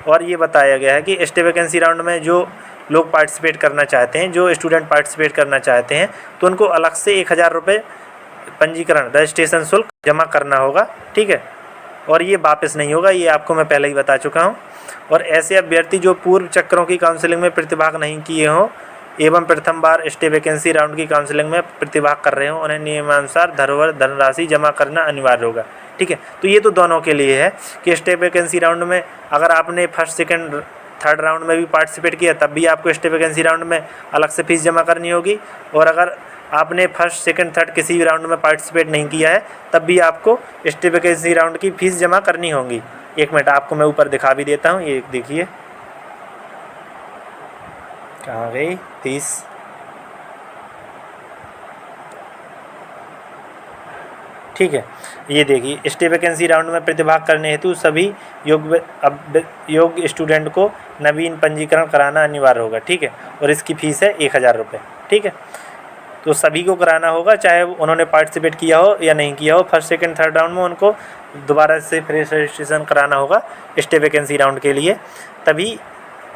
और ये बताया गया है कि स्टे वैकेंसी राउंड में जो लोग पार्टिसिपेट करना चाहते हैं, जो स्टूडेंट पार्टिसिपेट करना चाहते हैं, तो उनको अलग से ₹1000 पंजीकरण रजिस्ट्रेशन शुल्क जमा करना होगा। ठीक है, और ये वापस नहीं होगा, ये आपको मैं पहले ही बता चुका हूँ। और ऐसे अभ्यर्थी जो पूर्व चक्रों की काउंसलिंग में प्रतिभाग नहीं किए हों एवं प्रथम बार स्टे वैकेंसी राउंड की काउंसलिंग में प्रतिभाग कर रहे हों, उन्हें नियमानुसार धरोहर धनराशि जमा करना अनिवार्य होगा। ठीक है, तो ये तो दोनों के लिए है कि स्टे वैकेंसी राउंड में अगर आपने फर्स्ट सेकंड थर्ड राउंड में भी पार्टिसिपेट किया तब भी आपको स्टे वैकेंसी राउंड में अलग से फीस जमा करनी होगी, और अगर आपने फर्स्ट सेकंड थर्ड किसी भी राउंड में पार्टिसिपेट नहीं किया है तब भी आपको स्टे वैकेंसी राउंड की फ़ीस जमा करनी होगी। एक मिनट आपको मैं ऊपर दिखा भी देता हूँ, ये देखिए कहाँ गई 30। ठीक है, ये देखिए स्टे वैकेंसी राउंड में प्रतिभाग करने हेतु सभी योग्य स्टूडेंट को नवीन पंजीकरण कराना अनिवार्य होगा। ठीक है, और इसकी फ़ीस है ₹1000। ठीक है, तो सभी को कराना होगा, चाहे उन्होंने पार्टिसिपेट किया हो या नहीं किया हो। फर्स्ट सेकंड थर्ड राउंड में उनको दोबारा से फ्रेश रजिस्ट्रेशन कराना होगा स्टे वैकेंसी राउंड के लिए, तभी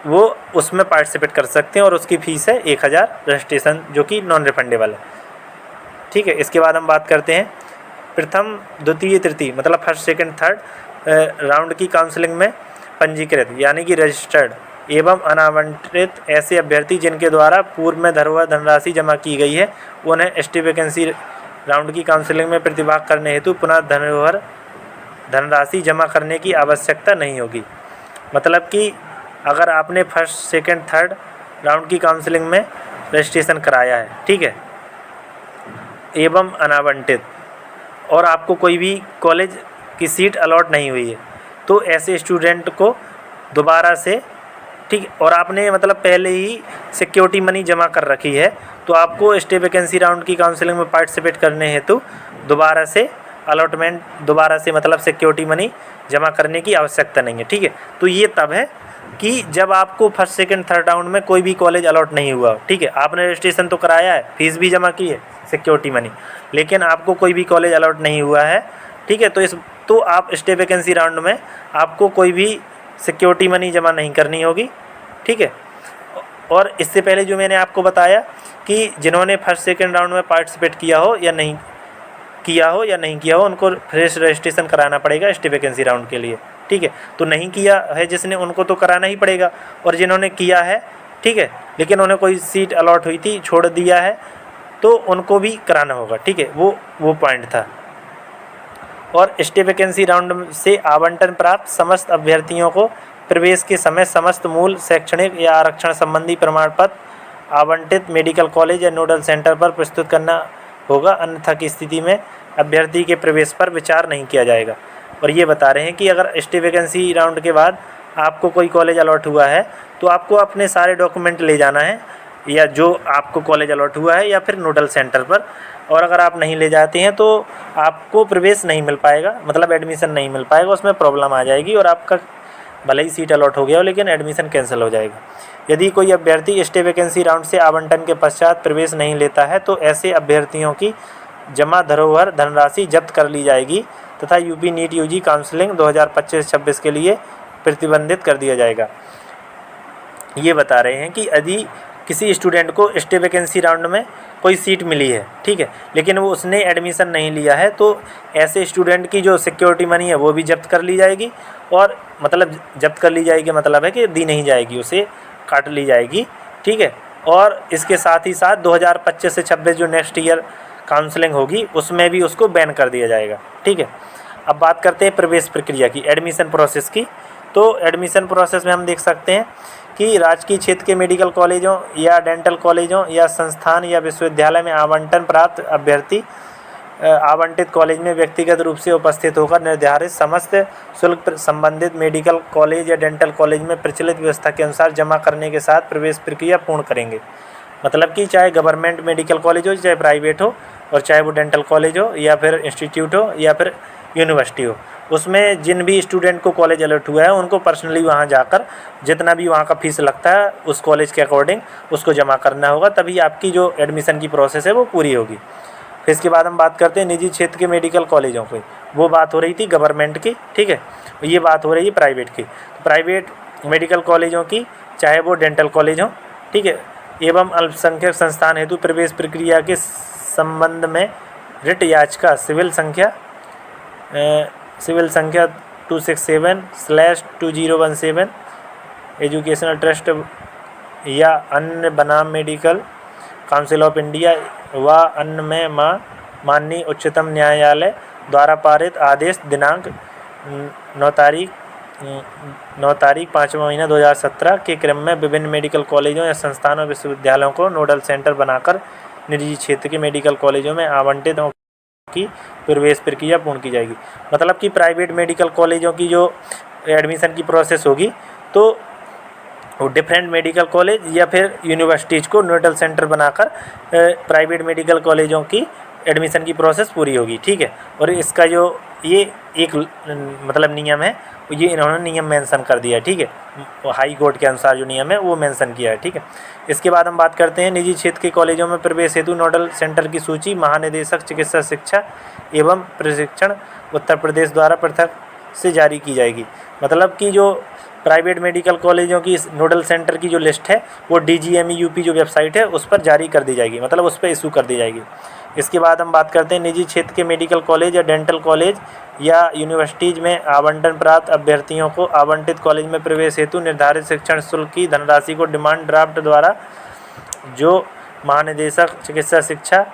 वो उसमें पार्टिसिपेट कर सकते हैं। और उसकी फ़ीस है 1000 रजिस्ट्रेशन, जो कि नॉन रिफंडेबल है। ठीक है, इसके बाद हम बात करते हैं प्रथम द्वितीय तृतीय मतलब फर्स्ट सेकंड थर्ड राउंड की काउंसलिंग में पंजीकृत यानी कि रजिस्टर्ड एवं अनावंटित ऐसे अभ्यर्थी जिनके द्वारा पूर्व में धरोहर धनराशि जमा की गई है, उन्हें स्टे वैकेंसी राउंड की काउंसलिंग में प्रतिभाग करने हेतु पुनः धरोहर धनराशि जमा करने की आवश्यकता नहीं होगी। मतलब कि अगर आपने फर्स्ट सेकंड थर्ड राउंड की काउंसलिंग में रजिस्ट्रेशन कराया है, ठीक है, एवं अनावंटित, और आपको कोई भी कॉलेज की सीट अलॉट नहीं हुई है, तो ऐसे स्टूडेंट को दोबारा से, ठीक, और आपने मतलब पहले ही सिक्योरिटी मनी जमा कर रखी है, तो आपको स्टे वैकेंसी राउंड की काउंसलिंग में पार्टिसिपेट करने हेतु दोबारा से अलॉटमेंट, दोबारा से मतलब सिक्योरिटी मनी जमा करने की आवश्यकता नहीं है। ठीक है, तो ये तब है कि जब आपको फर्स्ट सेकंड थर्ड राउंड में कोई भी कॉलेज अलॉट नहीं हुआ। ठीक है, आपने रजिस्ट्रेशन तो कराया है, फीस भी जमा की है, सिक्योरिटी मनी, लेकिन आपको कोई भी कॉलेज अलॉट नहीं हुआ है। ठीक है, तो आप स्टे वैकेंसी राउंड में आपको कोई भी सिक्योरिटी मनी जमा नहीं करनी होगी। ठीक है, और इससे पहले जो मैंने आपको बताया कि जिन्होंने फर्स्ट सेकंड राउंड में पार्टिसिपेट किया हो या नहीं किया हो उनको फ्रेश रजिस्ट्रेशन कराना पड़ेगा स्टे वैकेंसी राउंड के लिए। ठीक है, तो नहीं किया है जिसने, उनको तो कराना ही पड़ेगा, और जिन्होंने किया है, ठीक है, लेकिन उन्हें कोई सीट अलॉट हुई थी छोड़ दिया है, तो उनको भी कराना होगा। ठीक है, वो पॉइंट था। और स्टे वैकेंसी राउंड से आवंटन प्राप्त समस्त अभ्यर्थियों को प्रवेश के समय समस्त मूल शैक्षणिक या आरक्षण संबंधी प्रमाण पत्र आवंटित मेडिकल कॉलेज या नोडल सेंटर पर प्रस्तुत करना होगा, अन्यथा की स्थिति में अभ्यर्थी के प्रवेश पर विचार नहीं किया जाएगा। और ये बता रहे हैं कि अगर स्टे वैकेंसी राउंड के बाद आपको कोई कॉलेज अलॉट हुआ है तो आपको अपने सारे डॉक्यूमेंट ले जाना है, या जो आपको कॉलेज अलॉट हुआ है या फिर नोडल सेंटर पर, और अगर आप नहीं ले जाते हैं तो आपको प्रवेश नहीं मिल पाएगा, मतलब एडमिशन नहीं मिल पाएगा, उसमें प्रॉब्लम आ जाएगी और आपका भले ही सीट अलॉट हो गया हो लेकिन एडमिशन कैंसिल हो जाएगा। यदि कोई अभ्यर्थी स्टे वैकेंसी राउंड से आवंटन के पश्चात प्रवेश नहीं लेता है तो ऐसे अभ्यर्थियों की जमा धरोहर धनराशि जब्त कर ली जाएगी तथा यूपी नीट यूजी काउंसलिंग 2025-26 के लिए प्रतिबंधित कर दिया जाएगा। ये बता रहे हैं कि यदि किसी स्टूडेंट को स्टे वैकेंसी राउंड में कोई सीट मिली है, ठीक है, लेकिन वो उसने एडमिशन नहीं लिया है, तो ऐसे स्टूडेंट की जो सिक्योरिटी मनी है वो भी जब्त कर ली जाएगी। और मतलब जब्त कर ली जाएगी मतलब है कि दी नहीं जाएगी, उसे काट ली जाएगी, ठीक है। और इसके साथ ही साथ 2025 से 26 जो नेक्स्ट ईयर काउंसलिंग होगी उसमें भी उसको बैन कर दिया जाएगा, ठीक है। अब बात करते हैं प्रवेश प्रक्रिया की, एडमिशन प्रोसेस की। तो एडमिशन प्रोसेस में हम देख सकते हैं कि राजकीय क्षेत्र के मेडिकल कॉलेजों या डेंटल कॉलेजों या संस्थान या विश्वविद्यालय में आवंटन प्राप्त अभ्यर्थी आवंटित कॉलेज में व्यक्तिगत रूप से उपस्थित होकर निर्धारित समस्त शुल्क संबंधित मेडिकल कॉलेज या डेंटल कॉलेज में प्रचलित व्यवस्था के अनुसार जमा करने के साथ प्रवेश प्रक्रिया पूर्ण करेंगे। मतलब कि चाहे गवर्नमेंट मेडिकल कॉलेज हो, चाहे प्राइवेट हो, और चाहे वो डेंटल कॉलेज हो या फिर इंस्टीट्यूट हो या फिर यूनिवर्सिटी हो, उसमें जिन भी स्टूडेंट को कॉलेज अलॉट हुआ है उनको पर्सनली वहाँ जाकर जितना भी वहाँ का फीस लगता है उस कॉलेज के अकॉर्डिंग उसको जमा करना होगा, तभी आपकी जो एडमिशन की प्रोसेस है वो पूरी होगी। फिर इसके बाद हम बात करते हैं निजी क्षेत्र के मेडिकल कॉलेजों की। वो बात हो रही थी गवर्नमेंट की, ठीक है, ये बात हो रही है प्राइवेट की। तो प्राइवेट मेडिकल कॉलेजों की, चाहे वो डेंटल कॉलेज हो, ठीक है, एवं अल्पसंख्यक संस्थान हेतु प्रवेश प्रक्रिया के संबंध में रिट याचिका सिविल संख्या 267/2017 एजुकेशनल ट्रस्ट या अन्य बनाम मेडिकल काउंसिल ऑफ इंडिया व अन्य में माननीय उच्चतम न्यायालय द्वारा पारित आदेश दिनांक 9 तारीख 5वां महीना 2017 के क्रम में विभिन्न मेडिकल कॉलेजों या संस्थानों विश्वविद्यालयों को नोडल सेंटर बनाकर निजी क्षेत्र के मेडिकल कॉलेजों में आवंटित की प्रवेश प्रक्रिया पूर्ण की जाएगी। मतलब कि प्राइवेट मेडिकल कॉलेजों की जो एडमिशन की प्रोसेस होगी तो वो डिफरेंट मेडिकल कॉलेज या फिर यूनिवर्सिटीज़ को नोडल सेंटर बनाकर प्राइवेट मेडिकल कॉलेजों की एडमिशन की प्रोसेस पूरी होगी, ठीक है। और इसका जो ये एक मतलब नियम है, ये इन्होंने नियम मेंशन कर दिया है, ठीक है, हाई कोर्ट के अनुसार जो नियम है वो मेंशन किया है, ठीक है। इसके बाद हम बात करते हैं निजी क्षेत्र के कॉलेजों में प्रवेश हेतु नोडल सेंटर की सूची महानिदेशक चिकित्सा शिक्षा एवं प्रशिक्षण उत्तर प्रदेश द्वारा पृथक से जारी की जाएगी। मतलब कि जो प्राइवेट मेडिकल कॉलेजों की नोडल सेंटर की जो लिस्ट है वो DGME यूपी जो वेबसाइट है उस पर जारी कर दी जाएगी, मतलब उस पर इशू कर दी जाएगी। इसके बाद हम बात करते हैं निजी क्षेत्र के मेडिकल कॉलेज या डेंटल कॉलेज या यूनिवर्सिटीज़ में आवंटन प्राप्त अभ्यर्थियों को आवंटित कॉलेज में प्रवेश हेतु निर्धारित शिक्षण शुल्क की धनराशि को डिमांड ड्राफ्ट द्वारा जो महानिदेशक चिकित्सा शिक्षा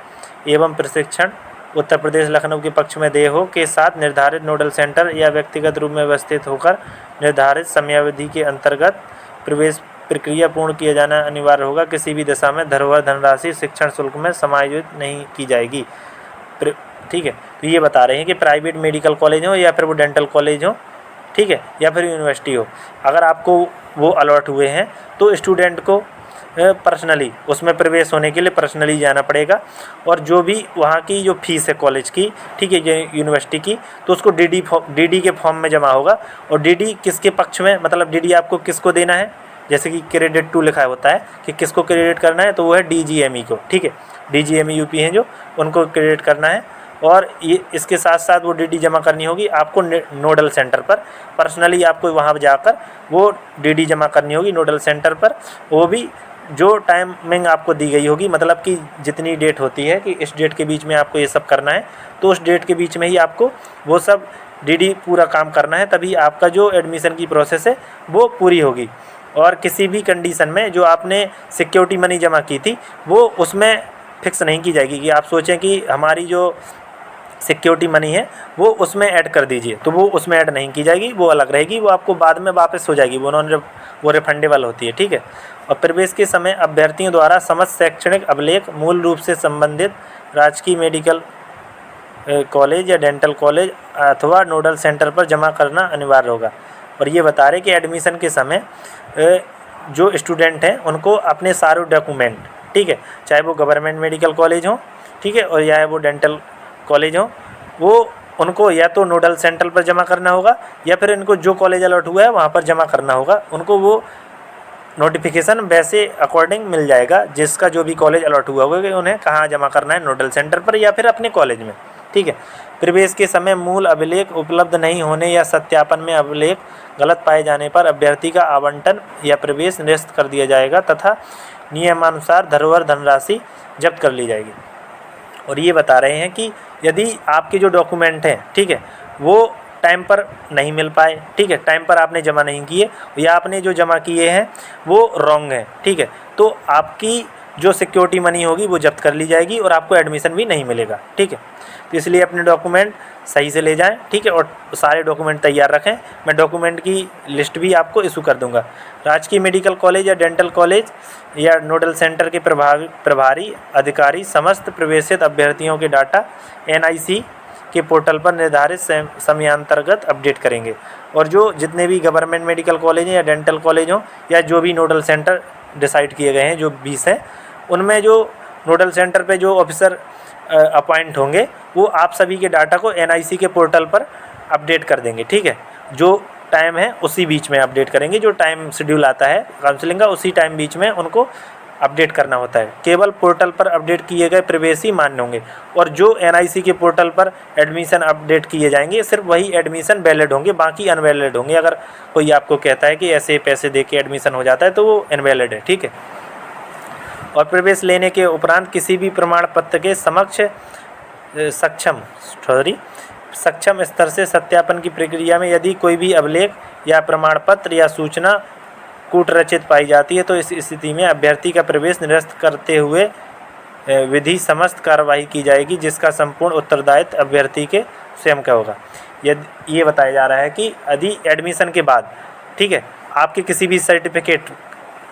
एवं प्रशिक्षण उत्तर प्रदेश लखनऊ के पक्ष में देय हो के साथ निर्धारित नोडल सेंटर या व्यक्तिगत रूप में व्यवस्थित होकर निर्धारित समयावधि के अंतर्गत प्रवेश प्रक्रिया पूर्ण किया जाना अनिवार्य होगा। किसी भी दशा में धरोहर धनराशि शिक्षण शुल्क में समायोजित नहीं की जाएगी, ठीक है। तो ये बता रहे हैं कि प्राइवेट मेडिकल कॉलेज हो या फिर वो डेंटल कॉलेज हो, ठीक है, या फिर यूनिवर्सिटी हो, अगर आपको वो अलॉट हुए हैं तो स्टूडेंट को पर्सनली उसमें प्रवेश होने के लिए पर्सनली जाना पड़ेगा। और जो भी वहाँ की जो फीस है कॉलेज की, ठीक है, यूनिवर्सिटी की, तो उसको DD के फॉर्म में जमा होगा। और DD किसके पक्ष में, मतलब DD आपको किसको देना है, जैसे कि क्रेडिट टू लिखा होता है कि किसको क्रेडिट करना है, तो वो है DGME को, ठीक है, DGME यूपी हैं जो, उनको क्रेडिट करना है। और ये इसके साथ साथ वो DD जमा करनी होगी आपको नोडल सेंटर पर, पर्सनली आपको वहाँ जाकर वो DD जमा करनी होगी नोडल सेंटर पर। वो भी जो टाइमिंग आपको दी गई होगी, मतलब कि जितनी डेट होती है कि इस डेट के बीच में आपको ये सब करना है, तो उस डेट के बीच में ही आपको वो सब DD पूरा काम करना है, तभी आपका जो एडमिशन की प्रोसेस है वो पूरी होगी। और किसी भी कंडीशन में जो आपने सिक्योरिटी मनी जमा की थी वो उसमें फिक्स नहीं की जाएगी कि आप सोचें कि हमारी जो सिक्योरिटी मनी है वो उसमें ऐड कर दीजिए, तो वो उसमें ऐड नहीं की जाएगी, वो अलग रहेगी, वो आपको बाद में वापस हो जाएगी, वो रिफंडेबल होती है, ठीक है। और प्रवेश के समय अभ्यर्थियों द्वारा समस्त शैक्षणिक अभिलेख मूल रूप से संबंधित राजकीय मेडिकल कॉलेज या डेंटल कॉलेज अथवा नोडल सेंटर पर जमा करना अनिवार्य होगा। और ये बता रहे कि एडमिशन के समय जो स्टूडेंट हैं उनको अपने सारे डॉक्यूमेंट, ठीक है, चाहे वो गवर्नमेंट मेडिकल कॉलेज हो, ठीक है, और या वो डेंटल कॉलेज हो, वो उनको या तो नोडल सेंटर पर जमा करना होगा या फिर इनको जो कॉलेज अलॉट हुआ है वहाँ पर जमा करना होगा। उनको वो नोटिफिकेशन वैसे अकॉर्डिंग मिल जाएगा, जिसका जो भी कॉलेज अलॉट हुआ होगा कि उन्हें कहाँ जमा करना है, नोडल सेंटर पर या फिर अपने कॉलेज में, ठीक है। प्रवेश के समय मूल अभिलेख उपलब्ध नहीं होने या सत्यापन में अभिलेख गलत पाए जाने पर अभ्यर्थी का आवंटन या प्रवेश निरस्त कर दिया जाएगा तथा नियमानुसार धरोहर धनराशि जब्त कर ली जाएगी। और ये बता रहे हैं कि यदि आपके जो डॉक्यूमेंट हैं, ठीक है, वो टाइम पर नहीं मिल पाए, ठीक है, टाइम पर आपने जमा नहीं किए या आपने जो जमा किए हैं वो रॉन्ग है, ठीक है, तो आपकी जो सिक्योरिटी मनी होगी वो जब्त कर ली जाएगी और आपको एडमिशन भी नहीं मिलेगा, ठीक है। तो इसलिए अपने डॉक्यूमेंट सही से ले जाएं, ठीक है, और सारे डॉक्यूमेंट तैयार रखें। मैं डॉक्यूमेंट की लिस्ट भी आपको इशू कर दूंगा। राजकीय मेडिकल कॉलेज या डेंटल कॉलेज या नोडल सेंटर के प्रभारी अधिकारी समस्त प्रवेशित अभ्यर्थियों के डाटा NIC के पोर्टल पर निर्धारित समयांतर्गत अपडेट करेंगे। और जो जितने भी गवर्नमेंट मेडिकल कॉलेज हैं या डेंटल कॉलेज हों या जो भी नोडल सेंटर डिसाइड किए गए हैं, जो 20 हैं, उनमें जो नोडल सेंटर पे जो ऑफिसर अपॉइंट होंगे वो आप सभी के डाटा को NIC के पोर्टल पर अपडेट कर देंगे, ठीक है। जो टाइम है उसी बीच में अपडेट करेंगे, जो टाइम शेड्यूल आता है काउंसलिंग का उसी टाइम बीच में उनको अपडेट करना होता है। केवल पोर्टल पर अपडेट किए गए प्रवेश ही मान्य होंगे और जो NIC के पोर्टल पर एडमिशन अपडेट किए जाएंगे सिर्फ वही एडमिशन वैलिड होंगे, बाकी अनवैलिड होंगे। अगर कोई आपको कहता है कि ऐसे पैसे दे के एडमिशन हो जाता है तो वो इनवैलिड है, ठीक है। और प्रवेश लेने के उपरांत किसी भी प्रमाण पत्र के सक्षम स्तर से सत्यापन की प्रक्रिया में यदि कोई भी अभिलेख या प्रमाण पत्र या सूचना कूटरचित पाई जाती है तो इस स्थिति में अभ्यर्थी का प्रवेश निरस्त करते हुए विधि समस्त कार्रवाई की जाएगी, जिसका संपूर्ण उत्तरदायित्व अभ्यर्थी के स्वयं का होगा। यदि ये बताया जा रहा है कि यदि एडमिशन के बाद, ठीक है, आपके किसी भी सर्टिफिकेट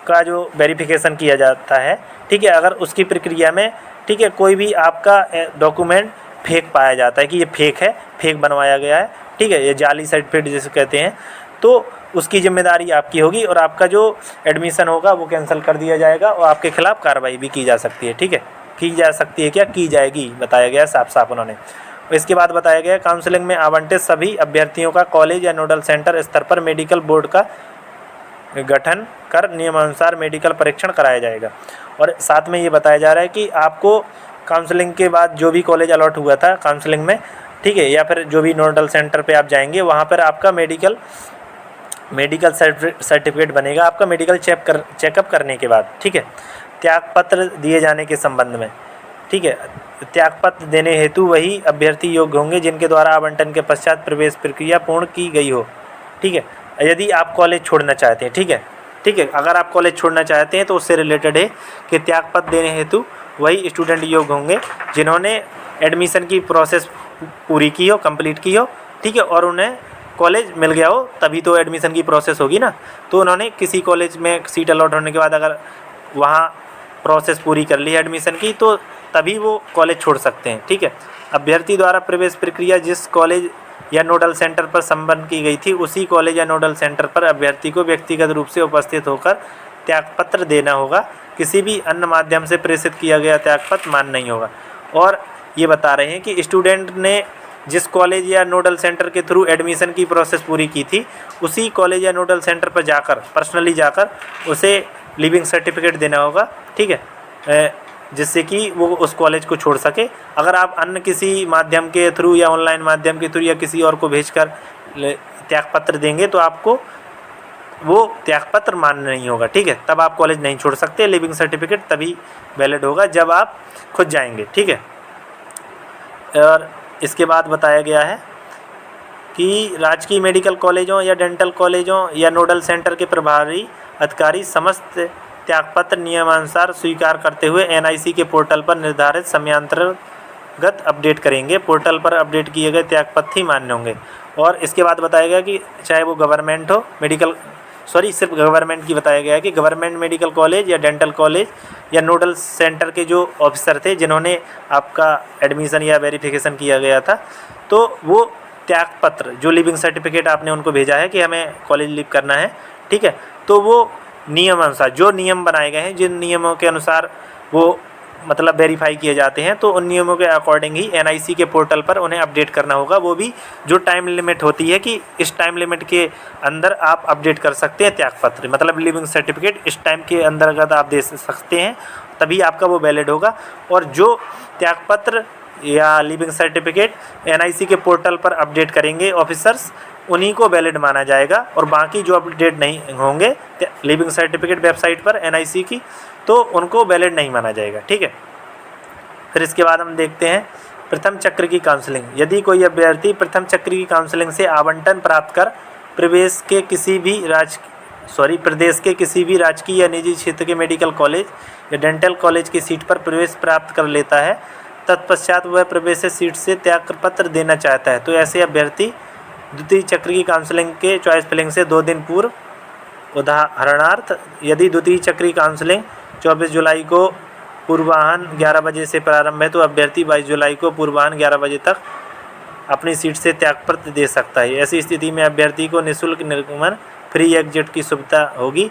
का जो वेरिफिकेशन किया जाता है, ठीक है, अगर उसकी प्रक्रिया में, ठीक है, कोई भी आपका डॉक्यूमेंट फेक पाया जाता है कि ये फेक है, फेक बनवाया गया है, ठीक है, ये जाली सर्टिफिकेट जिसे कहते हैं, तो उसकी जिम्मेदारी आपकी होगी और आपका जो एडमिशन होगा वो कैंसिल कर दिया जाएगा और आपके खिलाफ कार्रवाई भी की जा सकती है, ठीक है। की जा सकती है, क्या की जाएगी, बताया गया साफ साफ उन्होंने। इसके बाद बताया गया काउंसलिंग में आवंटित सभी अभ्यर्थियों का कॉलेज या नोडल सेंटर स्तर पर मेडिकल बोर्ड का गठन कर नियमानुसार मेडिकल परीक्षण कराया जाएगा। और साथ में ये बताया जा रहा है कि आपको काउंसलिंग के बाद जो भी कॉलेज अलॉट हुआ था काउंसलिंग में, ठीक है, या फिर जो भी नोडल सेंटर पे आप जाएंगे वहाँ पर आपका मेडिकल सर्टिफिकेट बनेगा आपका मेडिकल चेकअप करने के बाद, ठीक है। त्यागपत्र दिए जाने के संबंध में, ठीक है, त्यागपत्र देने हेतु वही अभ्यर्थी योग्य होंगे जिनके द्वारा आवंटन के पश्चात प्रवेश प्रक्रिया पूर्ण की गई हो, ठीक है। यदि आप कॉलेज छोड़ना चाहते हैं, ठीक है, ठीक है, अगर आप कॉलेज छोड़ना चाहते हैं तो उससे रिलेटेड है कि त्यागपत्र देने हेतु वही स्टूडेंट योग्य होंगे जिन्होंने एडमिशन की प्रोसेस पूरी की हो, कंप्लीट की हो, ठीक है, और उन्हें कॉलेज मिल गया हो, तभी तो एडमिशन की प्रोसेस होगी ना। तो उन्होंने किसी कॉलेज में सीट अलॉट होने के बाद अगर वहाँ प्रोसेस पूरी कर ली है एडमिशन की तो तभी वो कॉलेज छोड़ सकते हैं, ठीक है। अभ्यर्थी द्वारा प्रवेश प्रक्रिया जिस कॉलेज या नोडल सेंटर पर संपन्न की गई थी उसी कॉलेज या नोडल सेंटर पर अभ्यर्थी को व्यक्तिगत रूप से उपस्थित होकर त्यागपत्र देना होगा। किसी भी अन्य माध्यम से प्रेषित किया गया त्यागपत्र मान्य नहीं होगा। और ये बता रहे हैं कि स्टूडेंट ने जिस कॉलेज या नोडल सेंटर के थ्रू एडमिशन की प्रोसेस पूरी की थी उसी कॉलेज या नोडल सेंटर पर जाकर पर्सनली जाकर उसे लिविंग सर्टिफिकेट देना होगा, ठीक है, जिससे कि वो उस कॉलेज को छोड़ सके। अगर आप अन्य किसी माध्यम के थ्रू या ऑनलाइन माध्यम के थ्रू या किसी और को भेजकर त्यागपत्र देंगे तो आपको वो त्यागपत्र मान्य नहीं होगा, ठीक है, तब आप कॉलेज नहीं छोड़ सकते। लिविंग सर्टिफिकेट तभी वैलिड होगा जब आप खुद जाएंगे, ठीक है। और इसके बाद बताया गया है कि राजकीय मेडिकल कॉलेजों या डेंटल कॉलेजों या नोडल सेंटर के प्रभारी अधिकारी समस्त त्यागपत्र नियमानुसार स्वीकार करते हुए NIC के पोर्टल पर निर्धारित समयांतर्गत अपडेट करेंगे। पोर्टल पर अपडेट किए गए त्यागपत्र ही मान्य होंगे। और इसके बाद बताया गया कि चाहे वो गवर्नमेंट हो सिर्फ गवर्नमेंट की बताया गया है कि गवर्नमेंट मेडिकल कॉलेज या डेंटल कॉलेज या नोडल सेंटर के जो ऑफिसर थे जिन्होंने आपका एडमिशन या वेरिफिकेशन किया गया था तो वो त्यागपत्र जो लिविंग सर्टिफिकेट आपने उनको भेजा है कि हमें कॉलेज लीव करना है, ठीक है, तो वो नियम अनुसार जो नियम बनाए गए हैं जिन नियमों के अनुसार वो मतलब वेरीफाई किए जाते हैं तो उन नियमों के अकॉर्डिंग ही NIC के पोर्टल पर उन्हें अपडेट करना होगा। वो भी जो टाइम लिमिट होती है कि इस टाइम लिमिट के अंदर आप अपडेट कर सकते हैं त्यागपत्र, मतलब लिविंग सर्टिफिकेट इस टाइम के अंतर्गत आप दे सकते हैं तभी आपका वो वैलिड होगा। और जो त्यागपत्र या लिविंग सर्टिफिकेट NIC के पोर्टल पर अपडेट करेंगे ऑफिसर्स उन्हीं को वैलिड माना जाएगा। और बाकी जो अपडेट नहीं होंगे लिविंग सर्टिफिकेट वेबसाइट पर NIC की तो उनको वैलिड नहीं माना जाएगा। ठीक है। फिर इसके बाद हम देखते हैं प्रथम चक्र की काउंसलिंग। यदि कोई अभ्यर्थी प्रथम चक्र की काउंसलिंग से आवंटन प्राप्त कर प्रदेश के किसी भी राजकीय या निजी क्षेत्र के मेडिकल कॉलेज या डेंटल कॉलेज की सीट पर प्रवेश प्राप्त कर लेता है, तत्पश्चात वह प्रवेश सीट से त्यागपत्र देना चाहता है, तो ऐसे अभ्यर्थी द्वितीय चक्र की काउंसलिंग के चॉइस फिलिंग से 2 दिन पूर्व, उदाहरणार्थ यदि द्वितीय चक्र की काउंसलिंग 24 जुलाई को पूर्वाह्न 11 बजे से प्रारंभ है, तो अभ्यर्थी 22 जुलाई को पूर्वाह्न 11 बजे तक अपनी सीट से त्यागपत्र दे सकता है। ऐसी स्थिति में अभ्यर्थी को निःशुल्क निर्गमन फ्री एग्जिट की सुविधा होगी,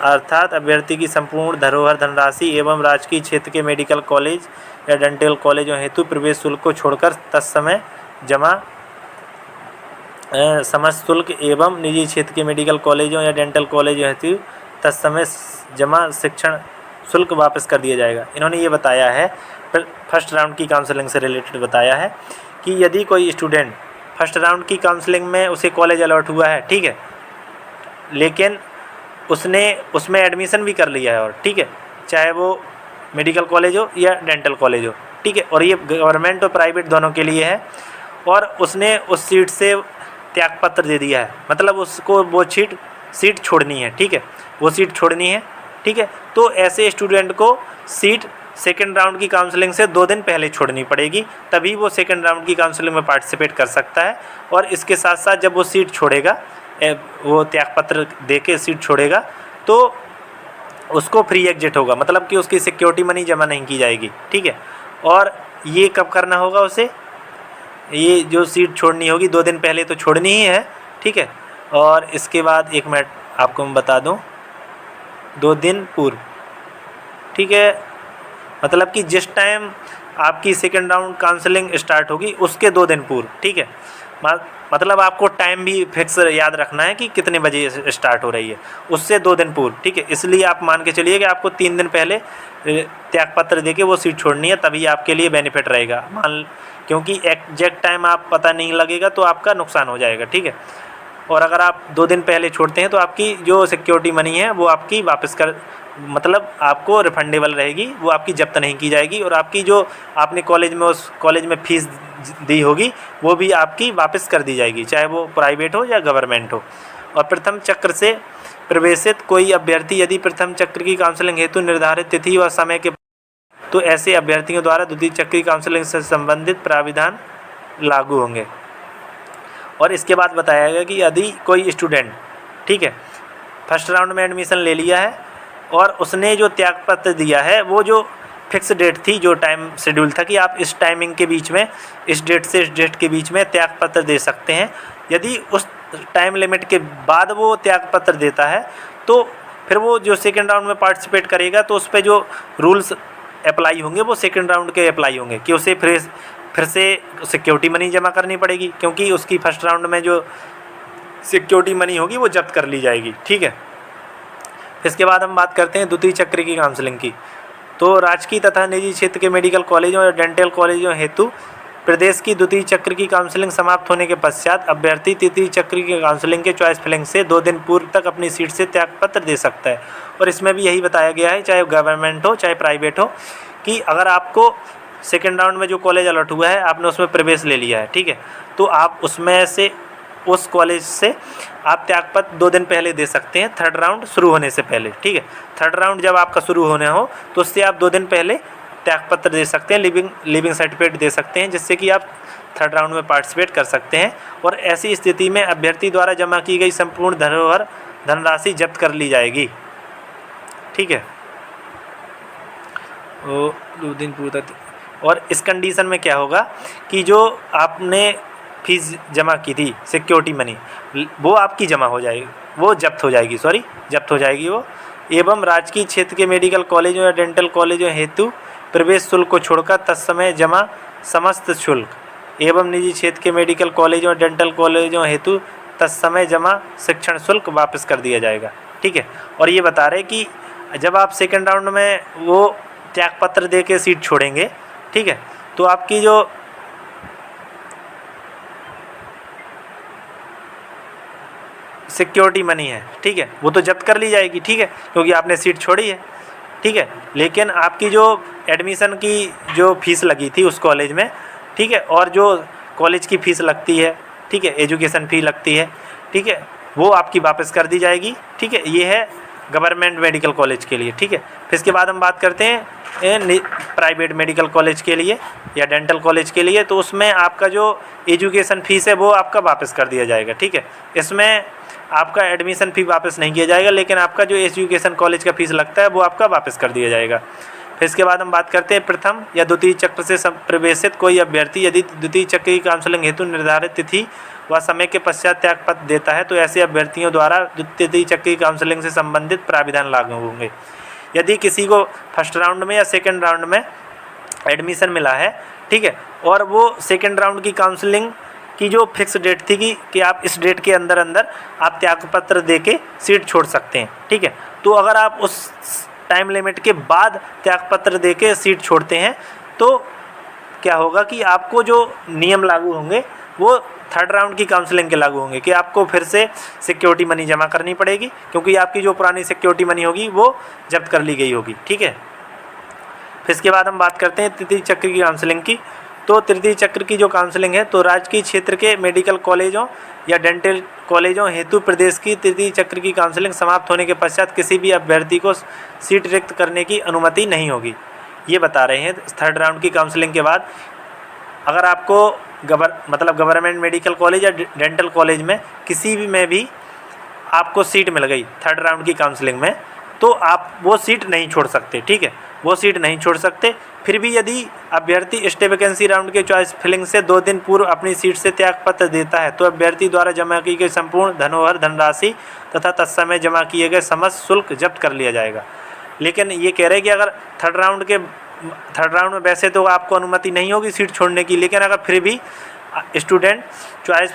अर्थात अभ्यर्थी की संपूर्ण धरोहर धनराशि एवं राजकीय क्षेत्र के मेडिकल कॉलेज या डेंटल कॉलेजों हेतु प्रवेश शुल्क को छोड़कर तत्समय जमा समस्त शुल्क एवं निजी क्षेत्र के मेडिकल कॉलेजों या डेंटल कॉलेजों हेतु तत्समय जमा शिक्षण शुल्क वापस कर दिया जाएगा। इन्होंने ये बताया है, फर्स्ट राउंड की काउंसलिंग से रिलेटेड बताया है कि यदि कोई स्टूडेंट फर्स्ट राउंड की काउंसलिंग में उसे कॉलेज अलॉट हुआ है, ठीक है, लेकिन उसने उसमें एडमिशन भी कर लिया है, और ठीक है, चाहे वो मेडिकल कॉलेज हो या डेंटल कॉलेज हो, ठीक है, और ये गवर्नमेंट और प्राइवेट दोनों के लिए है, और उसने उस सीट से त्यागपत्र दे दिया है, मतलब उसको वो सीट छोड़नी है, ठीक है, वो सीट छोड़नी है, ठीक है, तो ऐसे स्टूडेंट को सीट सेकेंड राउंड की काउंसलिंग से 2 दिन पहले छोड़नी पड़ेगी, तभी वो सेकेंड राउंड की काउंसलिंग में पार्टिसिपेट कर सकता है। और इसके साथ साथ जब वो सीट छोड़ेगा, वो त्यागपत्र दे के सीट छोड़ेगा, तो उसको फ्री एग्जिट होगा, मतलब कि उसकी सिक्योरिटी मनी जमा नहीं की जाएगी, ठीक है। और ये कब करना होगा उसे, ये जो सीट छोड़नी होगी 2 दिन पहले तो छोड़नी ही है, ठीक है, और इसके बाद 1 मिनट आपको मैं बता दूं, 2 दिन पूर्व, ठीक है, मतलब कि जिस टाइम आपकी सेकेंड राउंड काउंसलिंग स्टार्ट होगी उसके 2 दिन पूर्व, ठीक है, मतलब आपको टाइम भी फिक्स याद रखना है कि कितने बजे स्टार्ट हो रही है, उससे 2 दिन पूर्व, ठीक है। इसलिए आप मान के चलिए कि आपको 3 दिन पहले त्यागपत्र देके वो सीट छोड़नी है, तभी आपके लिए बेनिफिट रहेगा, क्योंकि एग्जैक्ट टाइम आप पता नहीं लगेगा तो आपका नुकसान हो जाएगा, ठीक है। और अगर आप 2 दिन पहले छोड़ते हैं तो आपकी जो सिक्योरिटी मनी है वो आपकी वापस मतलब आपको रिफंडेबल रहेगी, वो आपकी जब्त नहीं की जाएगी, और आपकी जो आपने उस कॉलेज में फ़ीस दी होगी वो भी आपकी वापस कर दी जाएगी, चाहे वो प्राइवेट हो या गवर्नमेंट हो। और प्रथम चक्र से प्रवेशित कोई अभ्यर्थी यदि प्रथम चक्र की काउंसलिंग हेतु निर्धारित तिथि व समय के, तो ऐसे अभ्यर्थियों द्वारा द्वितीय चक्र की काउंसलिंग से संबंधित प्राविधान लागू होंगे। और इसके बाद बताया गया कि यदि कोई स्टूडेंट, ठीक है, फर्स्ट राउंड में एडमिशन ले लिया है और उसने जो त्यागपत्र दिया है वो जो फिक्स डेट थी, जो टाइम शेड्यूल था कि आप इस टाइमिंग के बीच में, इस डेट से इस डेट के बीच में त्यागपत्र दे सकते हैं, यदि उस टाइम लिमिट के बाद वो त्यागपत्र देता है तो फिर वो जो सेकेंड राउंड में पार्टिसिपेट करेगा तो उस पर जो रूल्स अप्लाई होंगे वो सेकेंड राउंड के अप्लाई होंगे, कि उसे फिर से सिक्योरिटी मनी जमा करनी पड़ेगी, क्योंकि उसकी फर्स्ट राउंड में जो सिक्योरिटी मनी होगी वो जब्त कर ली जाएगी, ठीक है। इसके बाद हम बात करते हैं द्वितीय चक्र की काउंसलिंग की। तो राजकीय तथा निजी क्षेत्र के मेडिकल कॉलेजों और डेंटल कॉलेजों हेतु प्रदेश की द्वितीय चक्र की काउंसलिंग समाप्त होने के पश्चात अभ्यर्थी तृतीय चक्र की काउंसलिंग के चॉइस फिलिंग से 2 दिन पूर्व तक अपनी सीट से त्यागपत्र दे सकता है। और इसमें भी यही बताया गया है, चाहे गवर्नमेंट हो चाहे प्राइवेट हो, कि अगर आपको सेकेंड राउंड में जो कॉलेज अलॉट हुआ है आपने उसमें प्रवेश ले लिया है, ठीक है, तो आप उसमें से उस कॉलेज से आप त्यागपत्र 2 दिन पहले दे सकते हैं, थर्ड राउंड शुरू होने से पहले, ठीक है। थर्ड राउंड जब आपका शुरू होने हो तो उससे आप 2 दिन पहले त्यागपत्र दे सकते हैं, लिविंग सर्टिफिकेट दे सकते हैं, जिससे कि आप थर्ड राउंड में पार्टिसिपेट कर सकते हैं। और ऐसी स्थिति में अभ्यर्थी द्वारा जमा की गई संपूर्ण धरोहर धनराशि जब्त कर ली जाएगी, ठीक है। 2 दिन पूर्व तक। और इस कंडीशन में क्या होगा कि जो आपने फीस जमा की थी, सिक्योरिटी मनी, वो आपकी जमा हो जाएगी, वो जब्त हो जाएगी वो, एवं राजकीय क्षेत्र के मेडिकल कॉलेजों या डेंटल कॉलेजों हेतु प्रवेश शुल्क को छोड़कर तत्समय जमा समस्त शुल्क एवं निजी क्षेत्र के मेडिकल कॉलेजों और डेंटल कॉलेजों हेतु तत्समय जमा शिक्षण शुल्क वापस कर दिया जाएगा, ठीक है। और ये बता रहे कि जब आप सेकेंड राउंड में वो त्यागपत्र दे के सीट छोड़ेंगे, ठीक है, तो आपकी जो सिक्योरिटी मनी है, ठीक है, वो तो जब्त कर ली जाएगी, ठीक है, क्योंकि आपने सीट छोड़ी है, ठीक है। लेकिन आपकी जो एडमिशन की जो फ़ीस लगी थी उस कॉलेज में, ठीक है, और जो कॉलेज की फ़ीस लगती है, ठीक है, एजुकेशन फ़ी लगती है, ठीक है, वो आपकी वापस कर दी जाएगी, ठीक है। ये है गवर्नमेंट मेडिकल कॉलेज के लिए, ठीक है। फिर इसके बाद हम बात करते हैं प्राइवेट मेडिकल कॉलेज के लिए या डेंटल कॉलेज के लिए। तो उसमें आपका जो एजुकेशन फ़ीस है वो आपका वापस कर दिया जाएगा, ठीक है। इसमें आपका एडमिशन फ़ी वापस नहीं किया जाएगा, लेकिन आपका जो एजुकेशन कॉलेज का फ़ीस लगता है वो आपका वापस कर दिया जाएगा। फिर इसके बाद हम बात करते हैं प्रथम या द्वितीय चक्र से प्रवेशित कोई अभ्यर्थी यदि द्वितीय चक्र की काउंसलिंग हेतु निर्धारित तिथि व समय के पश्चात त्यागपत्र देता है तो ऐसे अभ्यर्थियों द्वारा द्वितीय चक्र की काउंसलिंग से संबंधित प्राविधान लागू होंगे। यदि किसी को फर्स्ट राउंड में या सेकेंड राउंड में एडमिशन मिला है, ठीक है, और वो सेकेंड राउंड की काउंसलिंग की जो फिक्स डेट थी कि आप इस डेट के अंदर अंदर आप त्यागपत्र दे के सीट छोड़ सकते हैं, ठीक है। तो अगर आप उस टाइम लिमिट के बाद त्यागपत्र दे के सीट छोड़ते हैं तो क्या होगा कि आपको जो नियम लागू होंगे वो थर्ड राउंड की काउंसलिंग के लागू होंगे कि आपको फिर से सिक्योरिटी मनी जमा करनी पड़ेगी, क्योंकि आपकी जो पुरानी सिक्योरिटी मनी होगी वो जब्त कर ली गई होगी, ठीक है। फिर इसके बाद हम बात करते हैं तृतीय चक्र की काउंसलिंग की। तो तृतीय चक्र की जो काउंसलिंग है तो राजकीय क्षेत्र के मेडिकल कॉलेजों या डेंटल कॉलेजों हेतु प्रदेश की तृतीय चक्र की काउंसलिंग समाप्त होने के पश्चात किसी भी अभ्यर्थी को सीट रिक्त करने की अनुमति नहीं होगी। ये बता रहे हैं थर्ड राउंड की काउंसलिंग के बाद अगर आपको गवर्नमेंट मेडिकल कॉलेज या डेंटल कॉलेज में किसी भी में भी आपको सीट मिल गई थर्ड राउंड की काउंसलिंग में तो आप वो सीट नहीं छोड़ सकते, ठीक है, वो सीट नहीं छोड़ सकते। फिर भी यदि अभ्यर्थी स्टे वैकेंसी राउंड के चॉइस फिलिंग से 2 दिन पूर्व अपनी सीट से त्यागपत्र देता है तो अभ्यर्थी द्वारा जमा की गई संपूर्ण धनोहर धनराशि तथा तत्समय जमा किए गए समस्त शुल्क जब्त कर लिया जाएगा। लेकिन ये कह रहे हैं कि अगर थर्ड राउंड में वैसे तो आपको अनुमति नहीं होगी सीट छोड़ने की, लेकिन अगर फिर भी स्टूडेंट चॉइस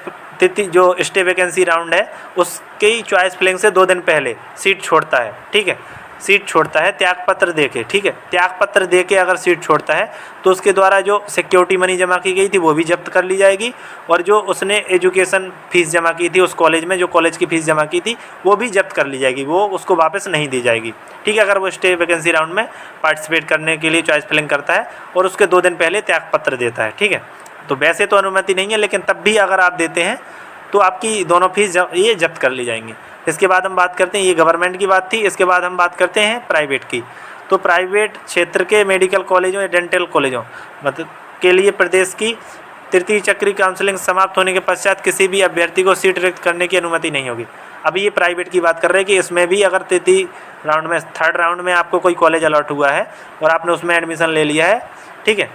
जो स्टे वैकेंसी राउंड है उसकी चॉइस फिलिंग से 2 दिन पहले सीट छोड़ता है, ठीक है, सीट छोड़ता है त्यागपत्र दे के, ठीक है, त्यागपत्र दे के अगर सीट छोड़ता है तो उसके द्वारा जो सिक्योरिटी मनी जमा की गई थी वो भी जब्त कर ली जाएगी और जो उसने एजुकेशन फ़ीस जमा की थी उस कॉलेज में जो कॉलेज की फ़ीस जमा की थी वो भी जब्त कर ली जाएगी, वो उसको वापस नहीं दी जाएगी, ठीक है। अगर वो स्टे वैकेंसी राउंड में पार्टिसिपेट करने के लिए चॉइस फिलिंग करता है और उसके 2 दिन पहले त्यागपत्र देता है, ठीक है। तो वैसे तो अनुमति नहीं है, लेकिन तब भी अगर आप देते हैं तो आपकी दोनों फीस ये जब्त कर ली जाएंगी। इसके बाद हम बात करते हैं, ये गवर्नमेंट की बात थी, इसके बाद हम बात करते हैं प्राइवेट की। तो प्राइवेट क्षेत्र के मेडिकल कॉलेजों या डेंटल कॉलेजों मतलब के लिए प्रदेश की तृतीय चक्री काउंसलिंग समाप्त होने के पश्चात किसी भी अभ्यर्थी को सीट रिक्त करने की अनुमति नहीं होगी। अभी ये प्राइवेट की बात कर रहे हैं कि इसमें भी अगर तृतीय राउंड में थर्ड राउंड में आपको कोई कॉलेज अलॉट हुआ है और आपने उसमें एडमिशन ले लिया है, ठीक है,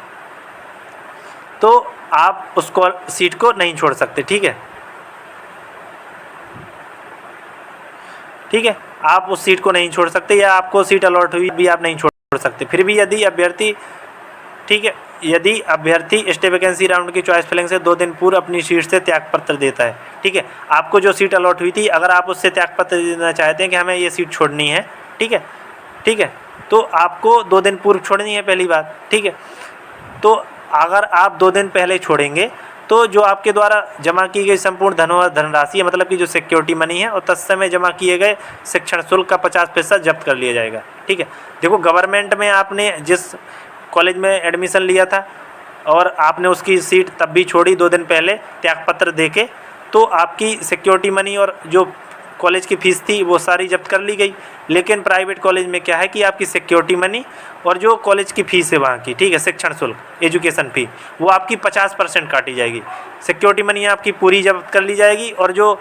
तो आप उसको सीट को नहीं छोड़ सकते, ठीक है, ठीक है, आप उस सीट को नहीं छोड़ सकते या आपको सीट अलॉट हुई भी आप नहीं छोड़ सकते। फिर भी यदि अभ्यर्थी, ठीक है, यदि अभ्यर्थी स्टे वैकेंसी राउंड की चॉइस फिलिंग से 2 दिन पूर्व अपनी सीट से त्यागपत्र देता है, ठीक है, आपको जो सीट अलॉट हुई थी अगर आप उससे त्यागपत्र देना चाहते हैं कि हमें ये सीट छोड़नी है, ठीक है, ठीक है, तो आपको 2 दिन पूर्व छोड़नी है पहली बात, ठीक है। तो अगर आप 2 दिन पहले छोड़ेंगे तो जो आपके द्वारा जमा की गई संपूर्ण धनराशि है मतलब कि जो सिक्योरिटी मनी है और तत्समय जमा किए गए शिक्षण शुल्क का 50% जब्त कर लिया जाएगा, ठीक है। देखो गवर्नमेंट में आपने जिस कॉलेज में एडमिशन लिया था और आपने उसकी सीट तब भी छोड़ी 2 दिन पहले त्यागपत्र देके, तो आपकी सिक्योरिटी मनी और जो कॉलेज की फ़ीस थी वो सारी जब्त कर ली गई। लेकिन प्राइवेट कॉलेज में क्या है कि आपकी सिक्योरिटी मनी और जो कॉलेज की फ़ीस है वहाँ की, ठीक है, शिक्षण शुल्क एजुकेशन फ़ी वो आपकी 50% काटी जाएगी। सिक्योरिटी मनी आपकी पूरी जब्त कर ली जाएगी और जो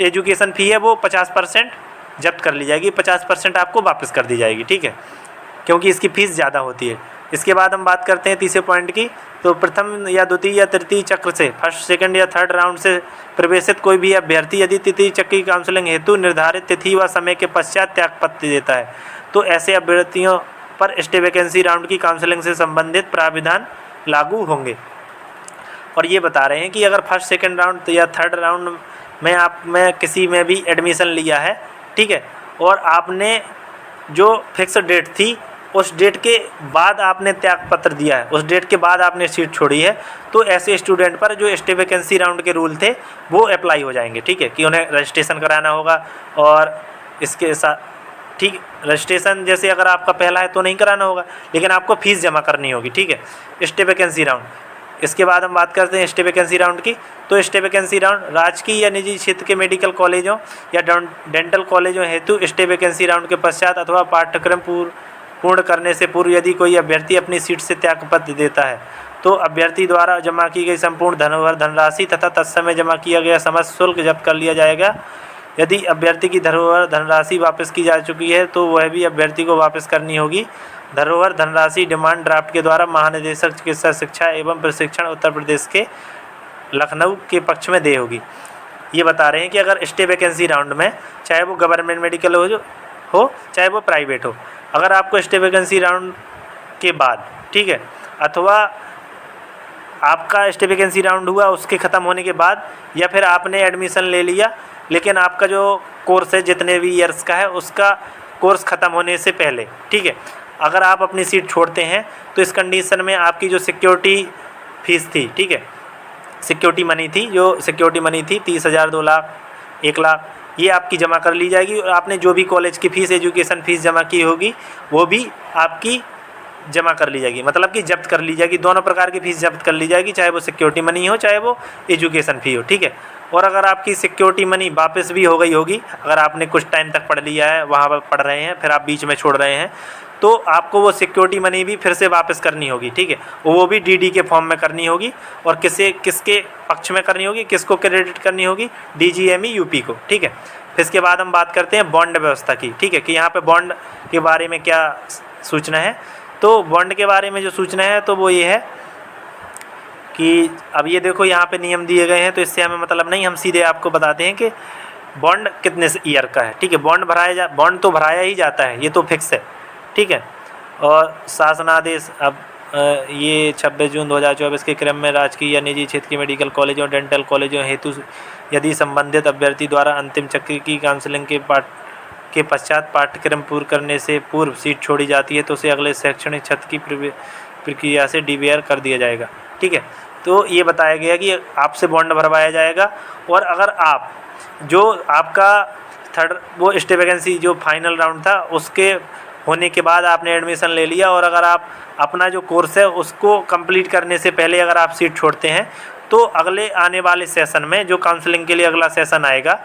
एजुकेशन फ़ी है वो 50% जब्त कर ली जाएगी, 50% आपको वापस कर दी जाएगी, ठीक है, क्योंकि इसकी फ़ीस ज़्यादा होती है। इसके बाद हम बात करते हैं तीसरे पॉइंट की। तो प्रथम या द्वितीय या तृतीय चक्र से फर्स्ट सेकंड या थर्ड राउंड से प्रवेशित कोई भी अभ्यर्थी यदि तृतीय चक्र की काउंसलिंग हेतु निर्धारित तिथि व समय के पश्चात त्यागपत्र देता है तो ऐसे अभ्यर्थियों पर स्टे वैकेंसी राउंड की काउंसलिंग से संबंधित प्राविधान लागू होंगे। और ये बता रहे हैं कि अगर फर्स्ट सेकंड राउंड या थर्ड राउंड में किसी में भी एडमिशन लिया है, ठीक है, और आपने जो फिक्स डेट थी उस डेट के बाद आपने त्यागपत्र दिया है, उस डेट के बाद आपने सीट छोड़ी है, तो ऐसे स्टूडेंट पर जो स्टे वैकेंसी राउंड के रूल थे वो अप्लाई हो जाएंगे, ठीक है, कि उन्हें रजिस्ट्रेशन कराना होगा और इसके साथ ठीक, रजिस्ट्रेशन जैसे अगर आपका पहला है तो नहीं कराना होगा, लेकिन आपको फ़ीस जमा करनी होगी, ठीक है। स्टे वैकेंसी राउंड, इसके बाद हम बात करते हैं स्टे वैकेंसी राउंड की। तो स्टे वैकेंसी राउंड राजकीय या निजी क्षेत्र के मेडिकल कॉलेजों या डेंटल कॉलेजों हेतु स्टे वैकेंसी राउंड के पश्चात अथवा पाठ्यक्रम पूर्ण करने से पूर्व यदि कोई अभ्यर्थी अपनी सीट से त्यागपत्र देता है तो अभ्यर्थी द्वारा जमा की गई संपूर्ण धनराशि तथा तत्समय जमा किया गया समस्त शुल्क जब्त कर लिया जाएगा। यदि अभ्यर्थी की धरोहर धनराशि वापस की जा चुकी है तो वह भी अभ्यर्थी को वापस करनी होगी। धरोहर धनराशि डिमांड ड्राफ्ट के द्वारा महानिदेशक चिकित्सा शिक्षा एवं प्रशिक्षण उत्तर प्रदेश के लखनऊ के पक्ष में देय होगी। ये बता रहे हैं कि अगर स्टे वैकेंसी राउंड में, चाहे वो गवर्नमेंट मेडिकल हो चाहे वो प्राइवेट हो, अगर आपको स्टे वैकेंसी राउंड के बाद, ठीक है, अथवा आपका स्टे वैकेंसी राउंड हुआ उसके ख़त्म होने के बाद, या फिर आपने एडमिशन ले लिया लेकिन आपका जो कोर्स है जितने भी ईयर्स का है उसका कोर्स ख़त्म होने से पहले, ठीक है, अगर आप अपनी सीट छोड़ते हैं तो इस कंडीशन में आपकी जो सिक्योरिटी फीस थी, ठीक है, सिक्योरिटी मनी थी, जो सिक्योरिटी मनी थी 30,000, 2 लाख, 1 लाख, ये आपकी जमा कर ली जाएगी। और आपने जो भी कॉलेज की फ़ीस, एजुकेशन फ़ीस जमा की होगी वो भी आपकी जमा कर ली जाएगी, मतलब कि जब्त कर ली जाएगी। दोनों प्रकार की फ़ीस जब्त कर ली जाएगी, चाहे वो सिक्योरिटी मनी हो चाहे वो एजुकेशन फ़ी हो, ठीक है। और अगर आपकी सिक्योरिटी मनी वापस भी हो गई होगी, अगर आपने कुछ टाइम तक पढ़ लिया है, वहाँ पर पढ़ रहे हैं, फिर आप बीच में छोड़ रहे हैं, तो आपको वो सिक्योरिटी मनी भी फिर से वापस करनी होगी, ठीक है। वो भी डीडी के फॉर्म में करनी होगी। और किसके पक्ष में करनी होगी, किसको क्रेडिट करनी होगी, DGME यूपी को, ठीक है। फिर इसके बाद हम बात करते हैं बॉन्ड व्यवस्था की, ठीक है, कि यहाँ पे बॉन्ड के बारे में क्या सूचना है। तो बॉन्ड के बारे में जो सूचना है तो वो ये है कि अब ये देखो यहाँ पे नियम दिए गए हैं, तो इससे हमें मतलब नहीं, हम सीधे आपको बताते हैं कि बॉन्ड कितने ईयर का है, ठीक है। बॉन्ड तो भराया ही जाता है, ये तो फिक्स है, ठीक है। और शासनादेश, अब ये 26 जून 2024 के क्रम में राजकीय या निजी क्षेत्र के मेडिकल कॉलेजों, डेंटल कॉलेजों हेतु यदि संबंधित अभ्यर्थी द्वारा अंतिम चक्र की काउंसलिंग के पश्चात पाठ्यक्रम पूर्ण करने से पूर्व सीट छोड़ी जाती है तो उसे अगले शैक्षणिक सत्र की प्रक्रिया से DBR कर दिया जाएगा, ठीक है। तो ये बताया गया कि आपसे बॉन्ड भरवाया जाएगा। और अगर आप जो आपका वो स्टे वैकेंसी जो फाइनल राउंड था उसके होने के बाद आपने एडमिशन ले लिया, और अगर आप अपना जो कोर्स है उसको कंप्लीट करने से पहले अगर आप सीट छोड़ते हैं तो अगले आने वाले सेशन में जो काउंसलिंग के लिए अगला सेशन आएगा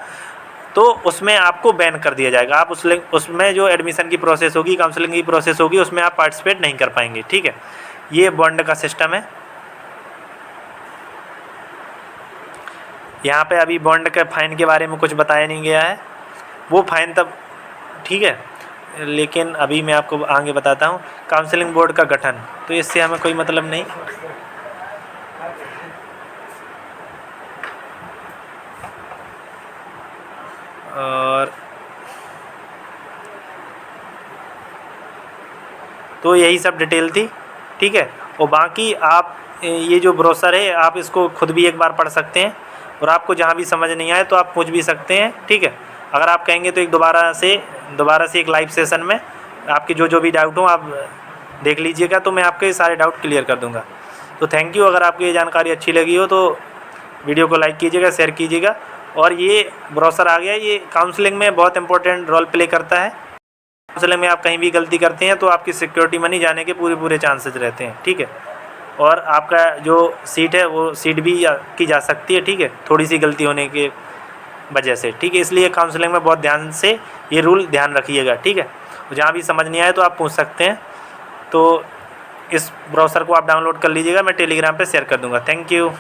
तो उसमें आपको बैन कर दिया जाएगा। आप उसमें जो एडमिशन की प्रोसेस होगी, काउंसलिंग की प्रोसेस होगी, उसमें आप पार्टिसिपेट नहीं कर पाएंगे, ठीक है। ये बॉन्ड का सिस्टम है। यहाँ पे अभी बॉन्ड के फ़ाइन के बारे में कुछ बताया नहीं गया है, वो फ़ाइन तब, ठीक है, लेकिन अभी मैं आपको आगे बताता हूँ। काउंसलिंग बोर्ड का गठन, तो इससे हमें कोई मतलब नहीं। और तो यही सब डिटेल थी, ठीक है। और बाकी आप ये जो ब्रोशर है आप इसको खुद भी एक बार पढ़ सकते हैं, और आपको जहाँ भी समझ नहीं आए तो आप पूछ भी सकते हैं, ठीक है। अगर आप कहेंगे तो एक दोबारा से एक लाइव सेशन में आपके जो भी डाउट हो आप देख लीजिएगा, तो मैं आपके सारे डाउट क्लियर कर दूंगा। तो थैंक यू। अगर आपको ये जानकारी अच्छी लगी हो तो वीडियो को लाइक कीजिएगा, शेयर कीजिएगा। और ये ब्रोशर आ गया, ये काउंसलिंग में बहुत इंपॉर्टेंट रोल प्ले करता है। काउंसलिंग में आप कहीं भी गलती करते हैं तो आपकी सिक्योरिटी मनी जाने के पूरे चांसेस रहते हैं, ठीक है। और आपका जो सीट है वो सीट भी की जा सकती है, ठीक है, थोड़ी सी गलती होने के वजह से, ठीक है। इसलिए काउंसलिंग में बहुत ध्यान से ये रूल ध्यान रखिएगा, ठीक है। जहाँ भी समझ नहीं आए तो आप पूछ सकते हैं। तो इस ब्राउज़र को आप डाउनलोड कर लीजिएगा, मैं टेलीग्राम पे शेयर कर दूँगा। Thank you.